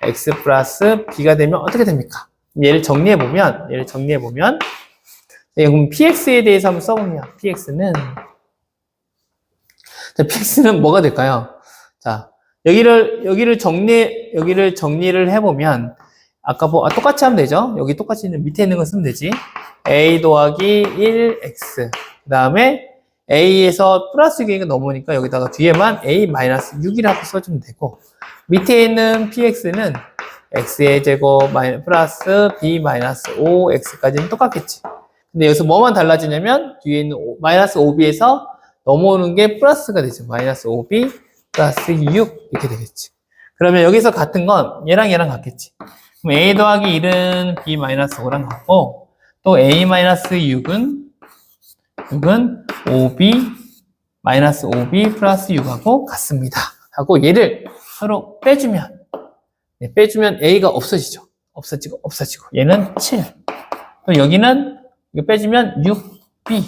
x 플러스 b가 되면 어떻게 됩니까? 얘를 정리해보면 그럼 px에 대해서 한번 써보면 px는 뭐가 될까요? 자, 여기를 정리를 해보면 아까 똑같이 하면 되죠? 여기 똑같이 밑에 있는 거 쓰면 되지. a 더하기 1x 그 다음에 A에서 플러스 6이 넘으니까 여기다가 뒤에만 A-6이라고 써주면 되고 밑에 있는 PX는 X의 제곱 플러스 B-5X까지는 똑같겠지. 근데 여기서 뭐만 달라지냐면 뒤에 있는 마이너스 5B에서 넘어오는 게 플러스가 되죠. 마이너스 5B 플러스 6 이렇게 되겠지. 그러면 여기서 같은 건 얘랑 같겠지. 그럼 A 더하기 1은 B-5랑 같고 또 A-6은 5b 마이너스 5b 플러스 6하고 같습니다. 하고 얘를 서로 빼주면 a가 없어지죠. 없어지고 얘는 7. 또 여기는 이거 빼주면 6b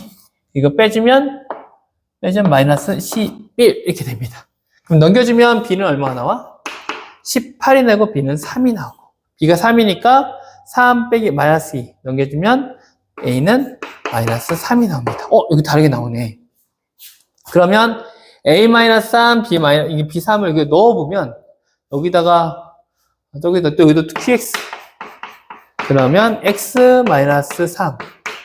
이거 빼주면 마이너스 11 이렇게 됩니다. 그럼 넘겨주면 b는 얼마가 나와? 18이 나고 b는 3이 나오고 b가 3이니까 3 빼기 마이너스 2 넘겨주면 a는 마이너스 3이 나옵니다. 여기 다르게 나오네. 그러면 a-3, 이게 b3을 이렇게 넣어보면 여기다가 또 여기도 qx 그러면 x-3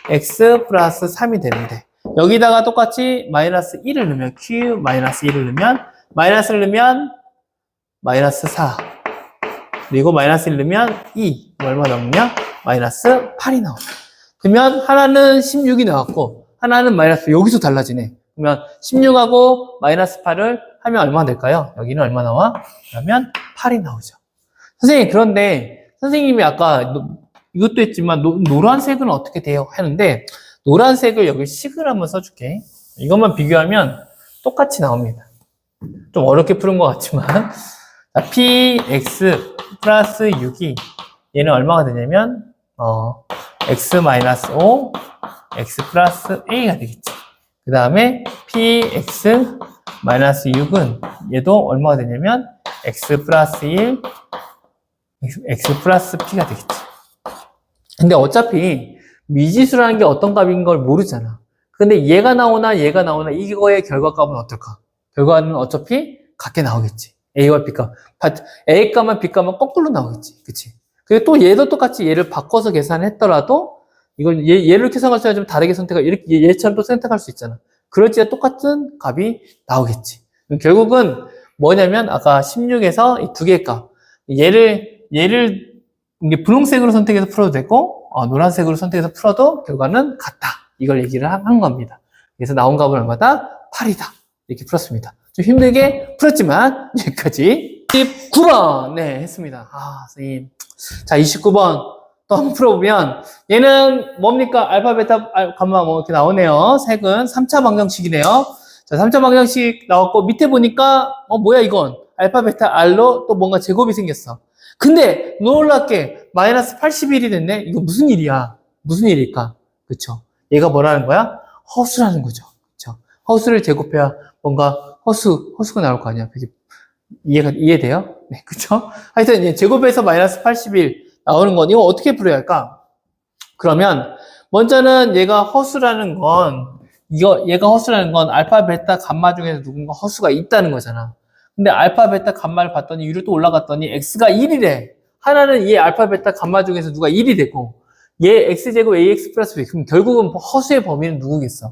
x 플러스 3이 되는데 여기다가 똑같이 마이너스 1을 넣으면 q-1을 넣으면 마이너스를 넣으면 마이너스 4 그리고 마이너스 1을 넣으면 2 얼마 나오냐? 마이너스 8이 나옵니다. 그러면 하나는 16이 나왔고 하나는 마이너스 여기서 달라지네. 그러면 16하고 마이너스 8을 하면 얼마나 될까요? 여기는 얼마 나와? 그러면 8이 나오죠. 선생님 그런데 선생님이 아까 이것도 했지만 노란색은 어떻게 돼요? 하는데 노란색을 여기 식을 한번 써줄게. 이것만 비교하면 똑같이 나옵니다. 좀 어렵게 푸는 것 같지만 px 플러스 6이 얘는 얼마가 되냐면 x-5 x 플러스 a가 되겠지. 그 다음에 px 마이너스 6은 얘도 얼마가 되냐면 x 플러스 1 x 플러스 p가 되겠지. 근데 어차피 미지수라는 게 어떤 값인 걸 모르잖아. 근데 얘가 나오나 이거의 결과값은 어떨까? 결과는 어차피 같게 나오겠지. A와 B가. A값만 B값만 거꾸로 나오겠지. 그치? 그리고 또 얘도 똑같이 얘를 바꿔서 계산했더라도 이걸 얘를 계산할 때 좀 다르게 선택할, 이렇게 얘처럼 또 선택할 수 있잖아. 그럴지라 똑같은 값이 나오겠지. 결국은 뭐냐면 아까 16에서 이 두 개의 값. 얘를 이게 분홍색으로 선택해서 풀어도 되고, 노란색으로 선택해서 풀어도 결과는 같다. 이걸 얘기를 한 겁니다. 그래서 나온 값은 얼마다? 8이다. 이렇게 풀었습니다. 좀 힘들게 풀었지만, 여기까지. 29번! 네, 했습니다. 선생님. 자, 29번. 또 한번 풀어보면, 얘는 뭡니까? 알파, 베타, 감마 뭐 이렇게 나오네요. 색은 3차 방정식이네요. 자, 3차 방정식 나왔고, 밑에 보니까, 뭐야, 이건? 알파, 베타, R로 또 뭔가 제곱이 생겼어. 근데, 놀랍게, 마이너스 81이 됐네? 이거 무슨 일이야? 무슨 일일까? 그쵸? 얘가 뭐라는 거야? 허수라는 거죠. 그쵸? 허수를 제곱해야 뭔가 허수가 나올 거 아니야. 그치? 이해돼요? 네, 그쵸? 하여튼, 제곱해서 마이너스 81 나오는 건, 이거 어떻게 풀어야 할까? 그러면, 먼저는 얘가 허수라는 건, 얘가 허수라는 건 알파, 베타, 감마 중에서 누군가 허수가 있다는 거잖아. 근데 알파, 베타, 감마를 봤더니 위로 또 올라갔더니 x가 1이래. 하나는 얘 알파, 베타, 감마 중에서 누가 1이 되고 얘 x제곱 ax 플러스 b. 그럼 결국은 허수의 범위는 누구겠어?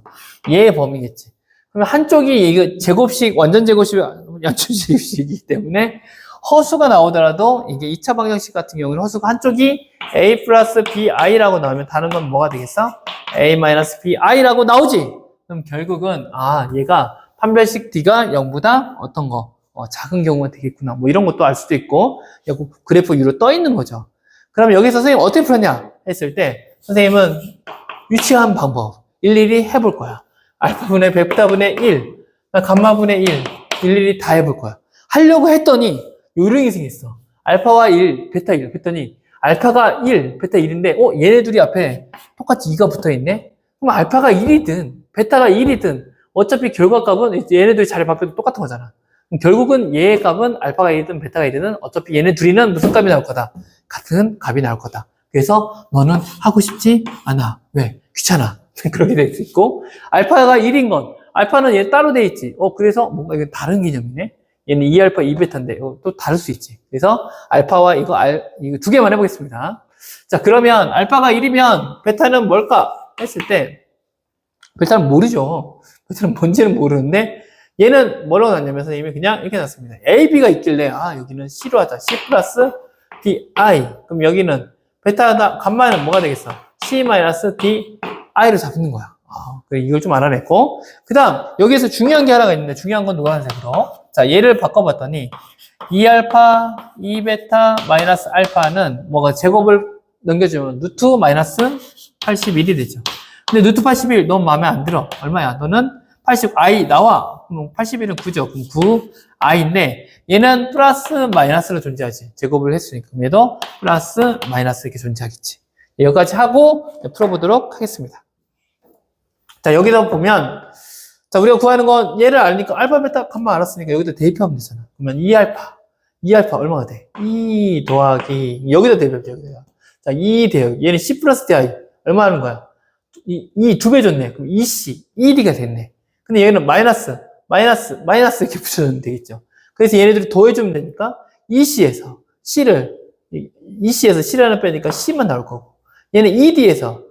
얘의 범위겠지. 그러면 한쪽이 이거 제곱식, 완전 제곱식, 연천제곱식이기 때문에 허수가 나오더라도 이게 2차 방정식 같은 경우는 허수가 한쪽이 a 플러스 bi라고 나오면 다른 건 뭐가 되겠어? a 마이너스 bi라고 나오지. 그럼 결국은 얘가 판별식 d가 0보다 어떤 거? 작은 경우가 되겠구나. 뭐 이런 것도 알 수도 있고, 그래프 위로 떠 있는 거죠. 그럼 여기서 선생님 어떻게 풀었냐? 했을 때, 선생님은 유치한 방법, 일일이 해볼 거야. 알파분의 베타분의 1, 감마분의 1, 일일이 다 해볼 거야. 하려고 했더니, 요령이 생겼어. 알파와 1, 베타 1, 했더니, 알파가 1, 베타 1인데, 얘네 둘이 앞에 똑같이 2가 붙어 있네? 그럼 알파가 1이든, 베타가 1이든, 어차피 결과값은 얘네들이 자리 바뀌어도 똑같은 거잖아. 결국은 얘의 값은 알파가 1이든 베타가 1이든 어차피 얘네 둘이는 무슨 값이 나올 거다? 같은 값이 나올 거다. 그래서 너는 하고 싶지 않아. 왜? 귀찮아. 그렇게 될 수 있고, 알파가 1인 건, 알파는 얘 따로 돼 있지. 그래서 뭔가 이거 다른 개념이네? 얘는 2알파, 2베타인데, 또 다를 수 있지. 그래서 알파와 이거 두 개만 해보겠습니다. 자, 그러면 알파가 1이면 베타는 뭘까? 했을 때, 베타는 모르죠. 베타는 뭔지는 모르는데, 얘는 뭐라고 놨냐면 선생님이 그냥 이렇게 놨습니다. A, B가 있길래 여기는 C로 하자. C 플러스 D, I. 그럼 여기는 베타, 감마는 뭐가 되겠어? C 마이너스 D, I로 잡는 거야. 그래, 이걸 좀 알아냈고. 그 다음, 여기에서 중요한 게 하나가 있는데, 중요한 건 노란색으로. 자, 얘를 바꿔봤더니, 2알파, 2베타, 마이너스 알파는 뭐가 제곱을 넘겨주면 루트 마이너스 81이 되죠. 근데 루트 81 너무 마음에 안 들어. 얼마야? 너는 80i 나와. 그럼 81은 9죠. 그럼 9i인데 얘는 플러스 마이너스로 존재하지. 제곱을 했으니까. 얘도 플러스 마이너스 이렇게 존재하겠지. 여기까지 하고 풀어보도록 하겠습니다. 자, 여기서 보면 자, 우리가 구하는 건 얘를 아니까 알파, 베타, 감마 알았으니까 여기다 대입하면 되잖아. 그러면 2알파 얼마가 돼? 2 더하기 여기다 대입해요. 자, 2 대입. 얘는 C 플러스 DI 얼마 하는 거야? 이 두 배 줬네. 그럼 2C, 1D가 됐네. 근데 얘는 마이너스 이렇게 붙여주면 되겠죠. 그래서 얘네들이 더해주면 되니까 2C에서 C를 빼니까 C만 나올 거고. 얘는 2D에서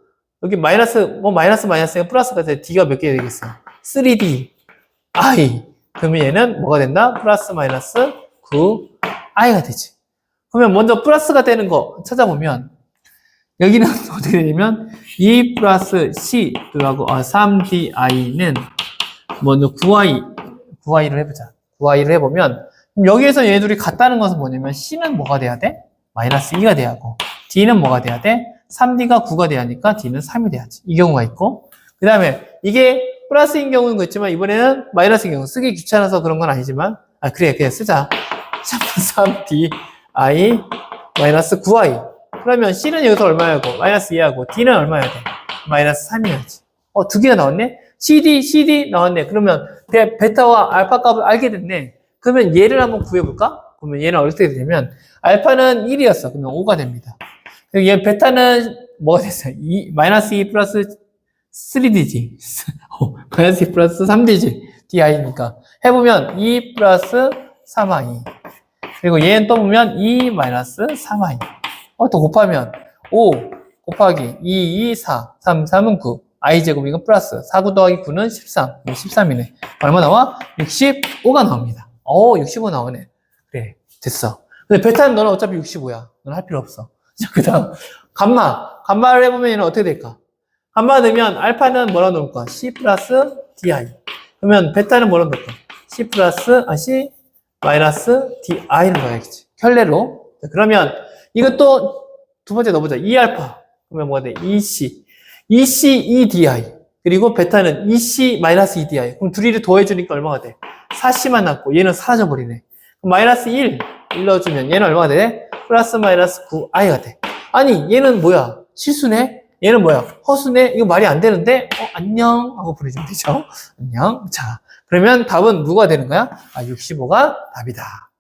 여기 마이너스가 플러스가 돼. D가 몇 개 되겠어? 3D, I. 그러면 얘는 뭐가 된다? 플러스 마이너스 9I가 되지. 그러면 먼저 플러스가 되는 거 찾아보면 여기는 어떻게 되냐면 2 플러스 C 들어가고 3DI는 먼저 9i를 해보자. 9i를 해보면 여기에서 얘네들이 같다는 것은 뭐냐면 C는 뭐가 돼야 돼? 마이너스 2가 돼야 하고 D는 뭐가 돼야 돼? 3D가 9가 돼야 하니까 D는 3이 돼야지. 이 경우가 있고 그 다음에 이게 플러스인 경우는 있지만 이번에는 마이너스인 경우 쓰기 귀찮아서 그런 건 아니지만 그래 그냥 쓰자. 3DI 마이너스 9i 그러면 C는 여기서 얼마야고 마이너스 2하고 D는 얼마야 돼? 마이너스 3이야지. 두 개가 나왔네? CD 나왔네. 그러면 베타와 알파 값을 알게 됐네. 그러면 얘를 한번 구해볼까? 그러면 얘는 어떻게 되냐면 알파는 1이었어. 그러면 5가 됩니다. 얘 베타는 뭐가 됐어요? 마이너스 2 플러스 3D지. 마이너스 2 플러스 3D지. DI니까. 해보면 2 플러스 3i. 그리고 얘는 또 보면 2 마이너스 3i. 또 곱하면 5 곱하기 2, 2, 4. 3, 3은 9. i제곱 이건 플러스. 4, 9 더하기 9는 13. 13이네. 얼마 나와? 65가 나옵니다. 65 나오네. 그래, 됐어. 근데 베타는 너는 어차피 65야. 너는 할 필요 없어. 자, 그 다음. 감마를 해보면 얘는 어떻게 될까? 감마 넣으면 알파는 뭐라 넣을 거야? C 플러스 DI. 그러면 베타는 뭐라 넣을 거야? C 마이너스 DI를 넣어야겠지. 켤레로. 자, 그러면 이것도 두 번째 넣어보자. 2알파. 그러면 뭐가 돼? 2C. 2C, 2DI. 그리고 베타는 2C 마이너스 2DI. 그럼 둘이를 더해주니까 얼마가 돼? 4C만 남고 얘는 사라져버리네. 그럼 마이너스 1 넣어주면 얘는 얼마가 돼? 플러스 마이너스 9i가 돼. 아니 얘는 뭐야? 실수네? 얘는 뭐야? 허수네? 이거 말이 안 되는데? 안녕 하고 보내주면 되죠. 안녕. 자, 그러면 답은 누가 되는 거야? 65가 답이다.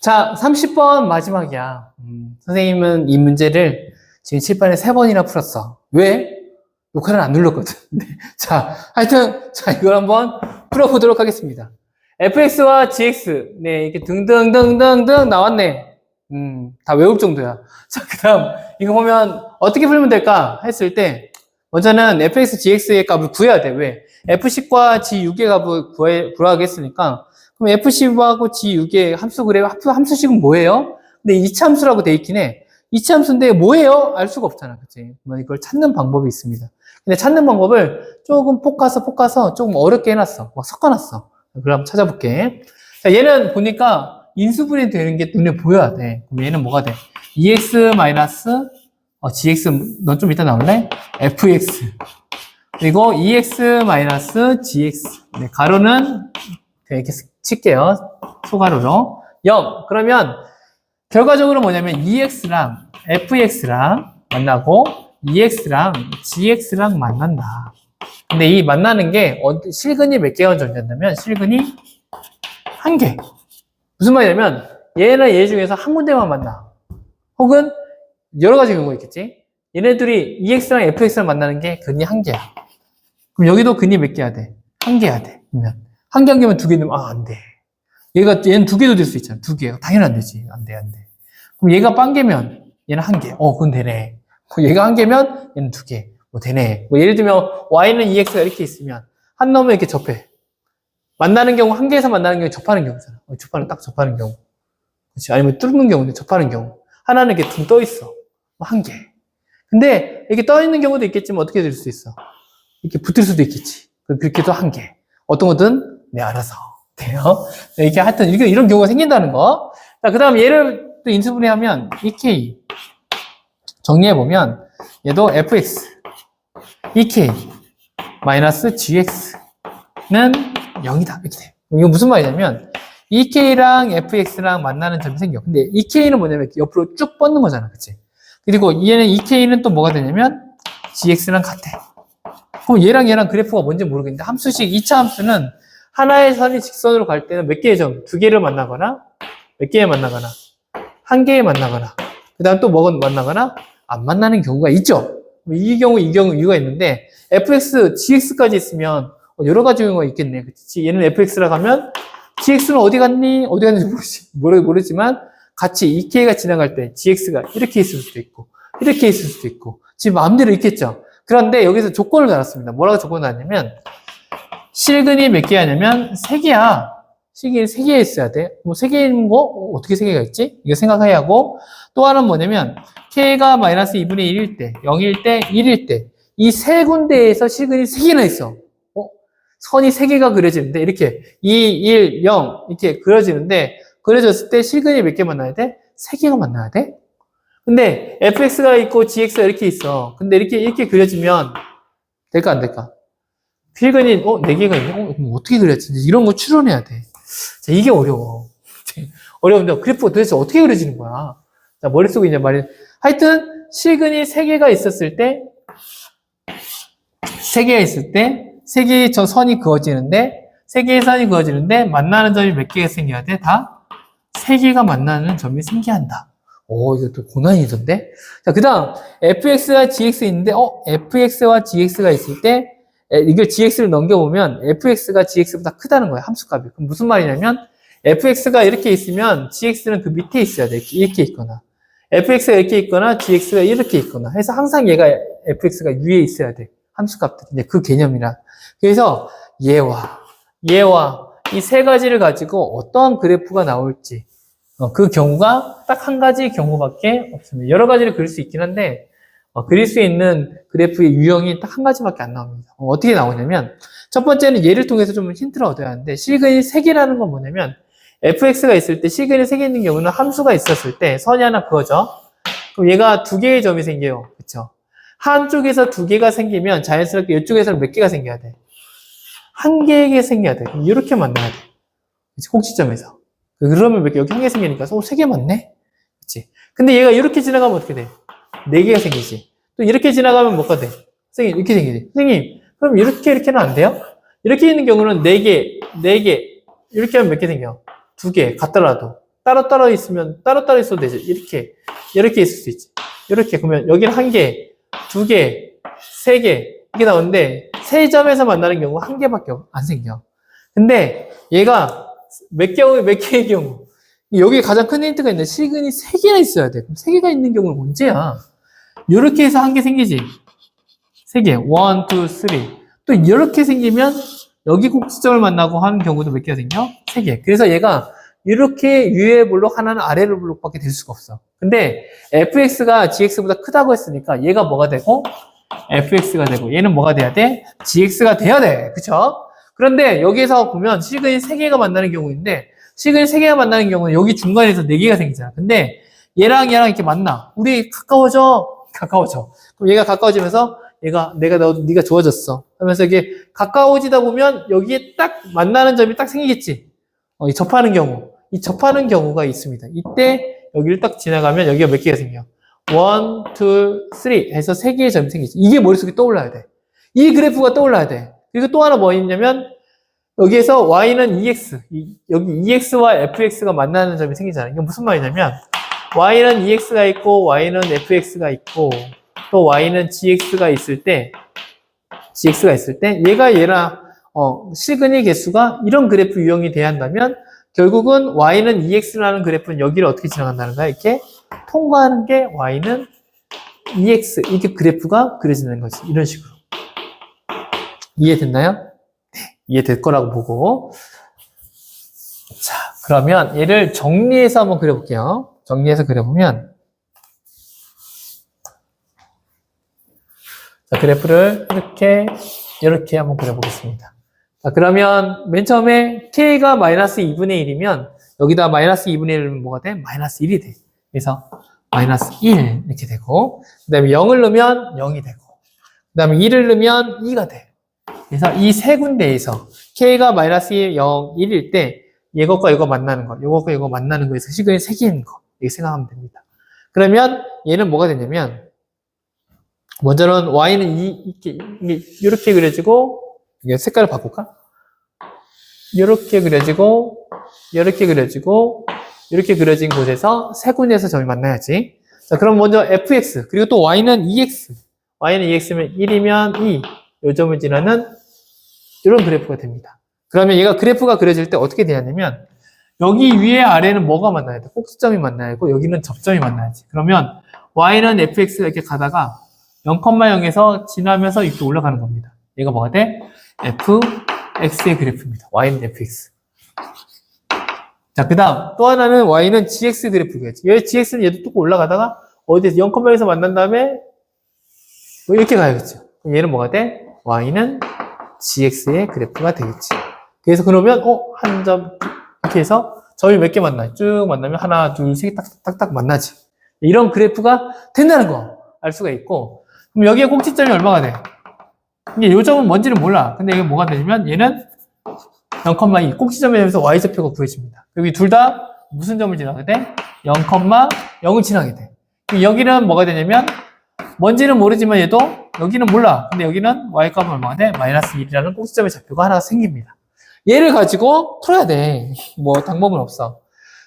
자, 30번 마지막이야. 선생님은 이 문제를 지금 칠판에 3번이나 풀었어. 왜? 녹화를 안 눌렀거든. 자, 하여튼, 자, 이걸 한번 풀어보도록 하겠습니다. fx와 gx, 네, 이렇게 등등등등등 나왔네. 다 외울 정도야. 자, 그 다음, 이거 보면 어떻게 풀면 될까? 했을 때, 먼저는 fx, gx의 값을 구해야 돼. 왜? f10과 g6의 값을 구하게 했으니까, 그럼 f10하고 g6의 함수 그래요? 함수식은 뭐예요? 근데 이차함수라고 돼 있긴 해. 이차함수인데 뭐예요? 알 수가 없잖아. 그치? 이걸 찾는 방법이 있습니다. 근데 찾는 방법을 조금 볶아서 조금 어렵게 해놨어. 막 섞어놨어. 그럼 한번 찾아볼게. 자, 얘는 보니까 인수분해 되는 게 눈에 보여야 돼. 그럼 얘는 뭐가 돼? 2x 마이너스, gx, 넌 좀 이따 나올래? fx. 그리고 2x 마이너스 gx. 네, 가로는 이렇게 칠게요. 소가로로. 0. 그러면 결과적으로 뭐냐면 2x랑 fx랑 만나고 2x랑 gx랑 만난다. 근데 이 만나는 게 실근이 몇 개가 존재한다면 실근이 한 개. 무슨 말이냐면 얘나 얘 중에서 한 군데만 만나. 혹은 여러 가지 경우가 있겠지. 얘네들이 2x랑 fx랑 만나는 게 근이 한 개야. 그럼 여기도 근이 몇 개야 돼? 한 개야 돼. 그러면 한 개면 두 개 넣으면 안 돼. 얘는 두 개도 될 수 있잖아. 두 개. 당연히 안 되지. 안 돼. 그럼 얘가 빵 개면 얘는 한 개. 그건 되네. 얘가 한 개면 얘는 두 개. 되네. 예를 들면 y는 2x가 이렇게 있으면 한 놈은 이렇게 접해. 만나는 경우 한 개에서 만나는 경우 접하는 경우잖아. 딱 접하는 경우. 그렇지. 아니면 뚫는 경우인데 접하는 경우. 하나는 이렇게 둥 떠 있어. 한 개. 근데 이렇게 떠 있는 경우도 있겠지만 어떻게 될 수 있어? 이렇게 붙을 수도 있겠지. 그렇게도 한 개. 어떤 거든 네 알아서 돼요. 네, 이렇게 하여튼 이런 경우가 생긴다는 거. 자, 그다음 얘를 또 인수분해하면 EK 정리해보면 얘도 fx EK 마이너스 gx는 0이다. 이렇게 돼. 이거 무슨 말이냐면 EK랑 fx랑 만나는 점이 생겨. 근데 EK는 뭐냐면 옆으로 쭉 뻗는 거잖아. 그치? 그리고 얘는 EK는 또 뭐가 되냐면 gx랑 같아. 그럼 얘랑 그래프가 뭔지 모르겠는데 함수식 2차 함수는 하나의 선이 직선으로 갈 때는 몇 개의 점? 두 개를 만나거나 몇 개에 만나거나 한 개에 만나거나 그 다음 또 뭐가 만나거나 안 만나는 경우가 있죠. 이 경우 이유가 있는데 fx, gx까지 있으면 여러 가지 경우가 있겠네. 그치? 얘는 fx라고 하면 gx는 어디 갔는지 모르지만 같이 EK가 지나갈 때 gx가 이렇게 있을 수도 있고 이렇게 있을 수도 있고 지금 마음대로 있겠죠. 그런데 여기서 조건을 달았습니다. 뭐라고 조건을 달았냐면 실근이 몇 개냐면 3개야. 실근이 3개 있어야 돼. 뭐 3개인 거 어떻게 3개가 있지? 이거 생각해야 하고 또 하나는 뭐냐면 k가 마이너스 2분의 1일 때, 0일 때, 1일 때 이 세 군데에서 실근이 3개나 있어. 선이 3개가 그려지는데 이렇게 2, 1, 0 이렇게 그려지는데 그려졌을 때 실근이 몇 개 만나야 돼? 3개가 만나야 돼? 근데 fx가 있고 gx가 이렇게 있어. 근데 이렇게 그려지면 될까 안 될까? 필근이 4개가 있네? 그럼 어떻게 그렸지? 이런 거 추론해야 돼. 자, 이게 어려워. 어려운데 그래프가 도대체 어떻게 그려지는 거야? 자, 머릿속에 이제 하여튼 실근이 3개가 있었을 때 3개가 있을 때 3개의 저 선이 그어지는데 3개의 선이 그어지는데 만나는 점이 몇 개가 생겨야 돼? 다 3개가 만나는 점이 생겨야 한다. 이것도 고난이던데? 자, 그 다음, fx와 gx 있는데, fx와 gx가 있을 때, 이걸 gx를 넘겨보면 fx가 gx보다 크다는 거예요. 함수값이. 그럼 무슨 말이냐면 fx가 이렇게 있으면 gx는 그 밑에 있어야 돼. 이렇게 있거나 fx가 이렇게 있거나 gx가 이렇게 있거나 해서 항상 얘가 fx가 위에 있어야 돼. 함수값들. 이제 그 개념이라. 그래서 얘와 이 세 가지를 가지고 어떠한 그래프가 나올지 그 경우가 딱 한 가지 경우밖에 없습니다. 여러 가지를 그릴 수 있긴 한데 그릴 수 있는 그래프의 유형이 딱 한 가지밖에 안 나옵니다. 어떻게 나오냐면 첫 번째는 얘를 통해서 좀 힌트를 얻어야 하는데 시그널이 3개라는 건 뭐냐면 fx가 있을 때 시그널이 3개 있는 경우는 함수가 있었을 때 선이 하나 그어져. 그럼 얘가 2개의 점이 생겨요. 그쵸? 한쪽에서 2개가 생기면 자연스럽게 이쪽에서는 몇 개가 생겨야 돼? 1개에게 생겨야 돼. 그럼 이렇게 만나야 돼. 그치? 꼭지점에서. 그러면 몇 개? 여기 1개 생기니까 3개 맞네? 그치? 근데 얘가 이렇게 지나가면 어떻게 돼? 4개가 생기지. 또 이렇게 지나가면 뭐가 돼? 선생님, 이렇게 생기지. 선생님, 그럼 이렇게는 안 돼요? 이렇게 있는 경우는 4개, 이렇게 하면 몇 개 생겨? 2개, 같더라도. 따로 있어도 되지. 이렇게 있을 수 있지. 이렇게. 그러면 여기는 1개, 2개, 3개, 이게 나오는데, 세 점에서 만나는 경우 1개밖에 안 생겨. 근데 얘가 몇 개의 경우. 여기 가장 큰 힌트가 있는데, 시그널이 3개나 있어야 돼. 그럼 3개가 있는 경우는 언제야? 이렇게 해서 1개 생기지. 3개. 1, 2, 3. 또 이렇게 생기면 여기 꼭지점을 만나고 하는 경우도 몇 개가 생겨? 3개. 그래서 얘가 이렇게 위에 블록 하나는 아래로 블록밖에 될 수가 없어. 근데 fx가 gx보다 크다고 했으니까 얘가 뭐가 되고 fx가 되고 얘는 뭐가 돼야 돼? gx가 돼야 돼. 그쵸? 그런데 여기에서 보면 시그널이 3개가 만나는 경우인데 시그널이 3개가 만나는 경우는 여기 중간에서 4개가 생기잖아. 근데 얘랑 이렇게 만나. 우리 가까워져. 그럼 얘가 가까워지면서 네가 좋아졌어. 하면서 이게 가까워지다 보면 여기에 딱 만나는 점이 딱 생기겠지. 이 접하는 경우가 있습니다. 이때 여기를 딱 지나가면 여기가 몇 개가 생겨? 1, 2, 3 해서 3개의 점이 생기지. 이게 머릿속에 떠올라야 돼. 이 그래프가 떠올라야 돼. 그리고 또 하나 뭐 있냐면 여기에서 y는 EX, 여기 EX와 FX가 만나는 점이 생기잖아요. 이게 무슨 말이냐면 y는 EX가 있고 y는 FX가 있고 또 y는 GX가 있을 때 얘가 얘랑 시그널 개수가 이런 그래프 유형이 돼야 한다면 결국은 y는 EX라는 그래프는 여기를 어떻게 지나간다는 거야? 이렇게 통과하는 게 y는 EX 이렇게 그래프가 그려지는 거지. 이런 식으로. 이해됐나요? 네, 이해될 거라고 보고. 자, 그러면 얘를 정리해서 한번 그려볼게요. 정리해서 그려보면 자, 그래프를 이렇게 한번 그려보겠습니다. 자, 그러면 맨 처음에 k가 마이너스 2분의 1이면 여기다 마이너스 2분의 1은 뭐가 돼? 마이너스 1이 돼. 그래서 마이너스 1 이렇게 되고 그 다음에 0을 넣으면 0이 되고 그 다음에 2를 넣으면 2가 돼. 그래서 이 세 군데에서 k가 마이너스 0, 1일 때 이것과 이거 만나는 거, 이것과 이거 만나는 거에서 시그널이 3개인 거 이렇게 생각하면 됩니다. 그러면 얘는 뭐가 되냐면 먼저는 y는 이렇게 그려지고 이게 색깔을 바꿀까? 이렇게 그려지고 이렇게 그려진 곳에서 세 군데에서 점이 만나야지. 자, 그럼 먼저 fx 그리고 또 y는 ex면 1이면 2 요 점을 지나는 이런 그래프가 됩니다. 그러면 얘가 그래프가 그려질 때 어떻게 되냐면 여기 위에 아래는 뭐가 만나야 돼? 꼭지점이 만나야 되고 여기는 접점이 만나야지. 그러면 y는 fx가 이렇게 가다가 0,0에서 지나면서 이렇게 올라가는 겁니다. 얘가 뭐가 돼? fx의 그래프입니다. y는 fx. 자, 그 다음 또 하나는 y는 gx 그래프겠지. 얘 gx는 얘도 뚝 올라가다가 어디에서 0,0에서 만난 다음에 뭐 이렇게 가야겠죠. 그럼 얘는 뭐가 돼? y는 gx의 그래프가 되겠지. 그래서 그러면 한 점 이렇게 해서 점이 몇 개 만나? 쭉 만나면 하나, 둘, 세 개 딱딱딱 만나지. 이런 그래프가 된다는 거 알 수가 있고 그럼 여기에 꼭지점이 얼마가 돼? 이게 요 점은 뭔지는 몰라. 근데 이게 뭐가 되냐면 얘는 0,2 꼭지점에서 y좌표가 구해집니다. 여기 둘 다 무슨 점을 지나게 돼? 0,0을 지나게 돼. 여기는 뭐가 되냐면 뭔지는 모르지만 얘도 여기는 몰라. 근데 여기는 y값은 얼마가 돼? 마이너스 1이라는 꼭지점의 좌표가 하나 생깁니다. 얘를 가지고 풀어야 돼. 뭐 방법은 없어.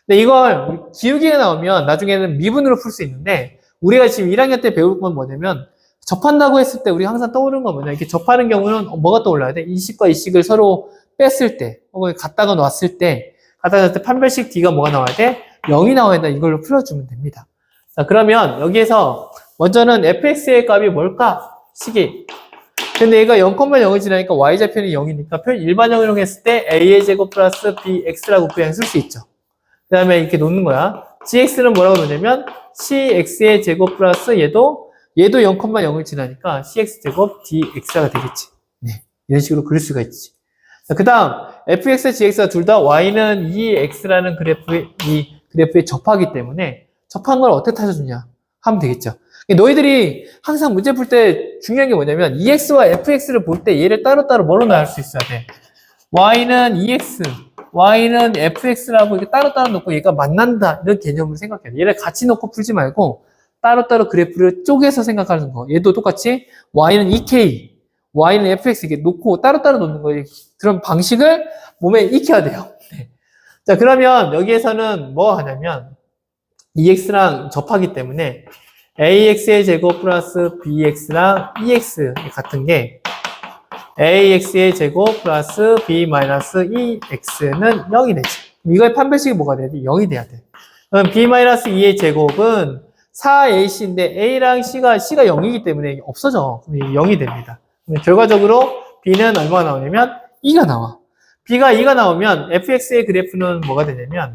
근데 이걸 기울기가 나오면 나중에는 미분으로 풀 수 있는데 우리가 지금 1학년 때 배울 건 뭐냐면 접한다고 했을 때 우리 항상 떠오르는 건 뭐냐. 이렇게 접하는 경우는 뭐가 떠올라야 돼? 이 식과 이 식을 서로 뺐을 때, 혹은 갖다가 놨을 때, 판별식 D가 뭐가 나와야 돼? 0이 나와야 된다. 이걸로 풀어주면 됩니다. 자, 그러면 여기에서 먼저는 fx의 값이 뭘까? 식이. 근데 얘가 0,0을 지나니까 y좌표는 0이니까 표현 일반형으로 했을 때 a의 제곱 플러스 bx라고 그냥 쓸 수 있죠. 그 다음에 이렇게 놓는 거야. gx는 뭐라고 놓냐면 cx의 제곱 플러스 얘도 0,0을 지나니까 cx 제곱 dx가 되겠지. 네, 이런 식으로 그릴 수가 있지. 그 다음 fx, gx가 둘 다 y는 2x라는 그래프에 접하기 때문에 접한 걸 어떻게 찾아주냐 하면 되겠죠. 너희들이 항상 문제 풀 때 중요한 게 뭐냐면 EX와 FX를 볼 때 얘를 따로따로 뭐로 나눌 수 있어야 돼. Y는 EX, Y는 FX라고 이렇게 따로따로 놓고 얘가 만난다 이런 개념을 생각해야 돼. 얘를 같이 놓고 풀지 말고 따로따로 그래프를 쪼개서 생각하는 거. 얘도 똑같이 Y는 EK, Y는 FX 이렇게 놓고 따로따로 놓는 거예요. 그런 방식을 몸에 익혀야 돼요. 네. 자, 그러면 여기에서는 뭐 하냐면 EX랑 접하기 때문에 AX의 제곱 플러스 BX랑 EX 같은 게 AX의 제곱 플러스 B 마이너스 EX는 0이 되지. 이거의 판별식이 뭐가 돼야 돼? 0이 돼야 돼. 그럼 B 마이너스 2의 제곱은 4AC인데 A랑 C가 0이기 때문에 없어져. 그럼 0이 됩니다. 그럼 결과적으로 B는 얼마가 나오냐면 2가 나와. B가 2가 나오면 fx의 그래프는 뭐가 되냐면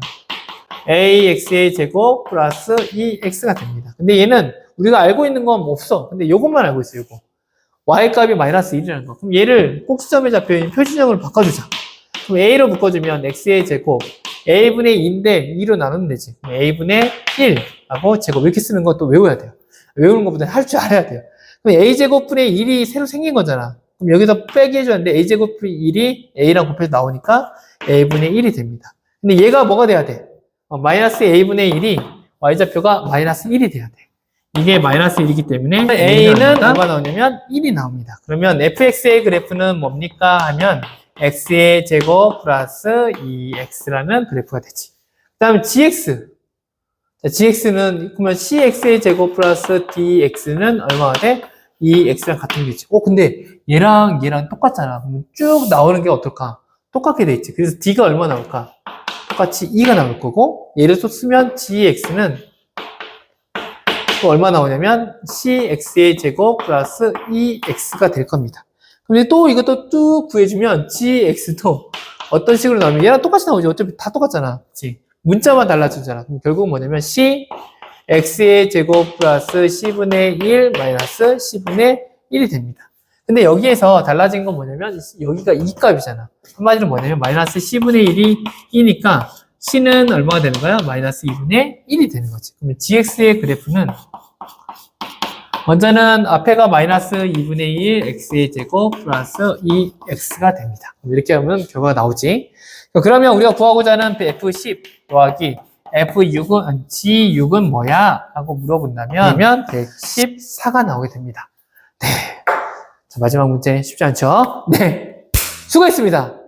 ax의 제곱 플러스 2x가 됩니다. 근데 얘는 우리가 알고 있는 건 없어. 근데 이것만 알고 있어요. 이거. y 값이 마이너스 1이라는 거. 그럼 얘를 꼭지점에 잡혀있는 표시점으로 바꿔주자. 그럼 a로 묶어주면 x의 제곱 a분의 2인데 2로 나누면 되지. a분의 1하고 제곱 이렇게 쓰는 것도 외워야 돼요. 외우는 것보다 할 줄 알아야 돼요. 그럼 a제곱분의 1이 새로 생긴 거잖아. 그럼 여기서 빼기 해줬는데 a제곱분의 1이 a랑 곱해서 나오니까 a분의 1이 됩니다. 근데 얘가 뭐가 돼야 돼? 마이너스 a분의 1이 y좌표가 마이너스 1이 돼야 돼. 이게 마이너스 1이기 때문에 a는 뭐가 나오냐면 1이 나옵니다. 그러면 fx의 그래프는 뭡니까 하면 x의 제곱 플러스 2x라는 그래프가 되지. 그 다음에 gx. 자, gx는 그러면 cx의 제곱 플러스 dx는 얼마가 돼? 2x랑 같은 게 있지. 근데 얘랑 똑같잖아. 그러면 쭉 나오는 게 어떨까? 똑같게 돼 있지. 그래서 d가 얼마 나올까? 똑같이 2가 나올 거고, 얘를 또 쓰면 gx는 또 얼마 나오냐면 cx의 제곱 플러스 2x가 될 겁니다. 근데 또 이것도 쭉 구해주면 gx도 어떤 식으로 나오면 얘랑 똑같이 나오지. 어차피 다 똑같잖아. 그치? 문자만 달라지잖아. 그럼 결국 뭐냐면 c x의 제곱 플러스 c분의 1 마이너스 c분의 1이 됩니다. 근데 여기에서 달라진 건 뭐냐면 여기가 2값이잖아. 한마디로 뭐냐면 마이너스 c분의 1이 2니까 c는 얼마가 되는 거야? 마이너스 2분의 1이 되는 거지. 그러면 gx의 그래프는 먼저는 앞에가 마이너스 2분의 1 x의 제곱 플러스 2x가 됩니다. 이렇게 하면 결과가 나오지. 그러면 우리가 구하고자 하는 F10 더하기 F6은, G6은 뭐야? 라고 물어본다면 114가 나오게 됩니다. 네. 자, 마지막 문제 쉽지 않죠? 네. 수고했습니다.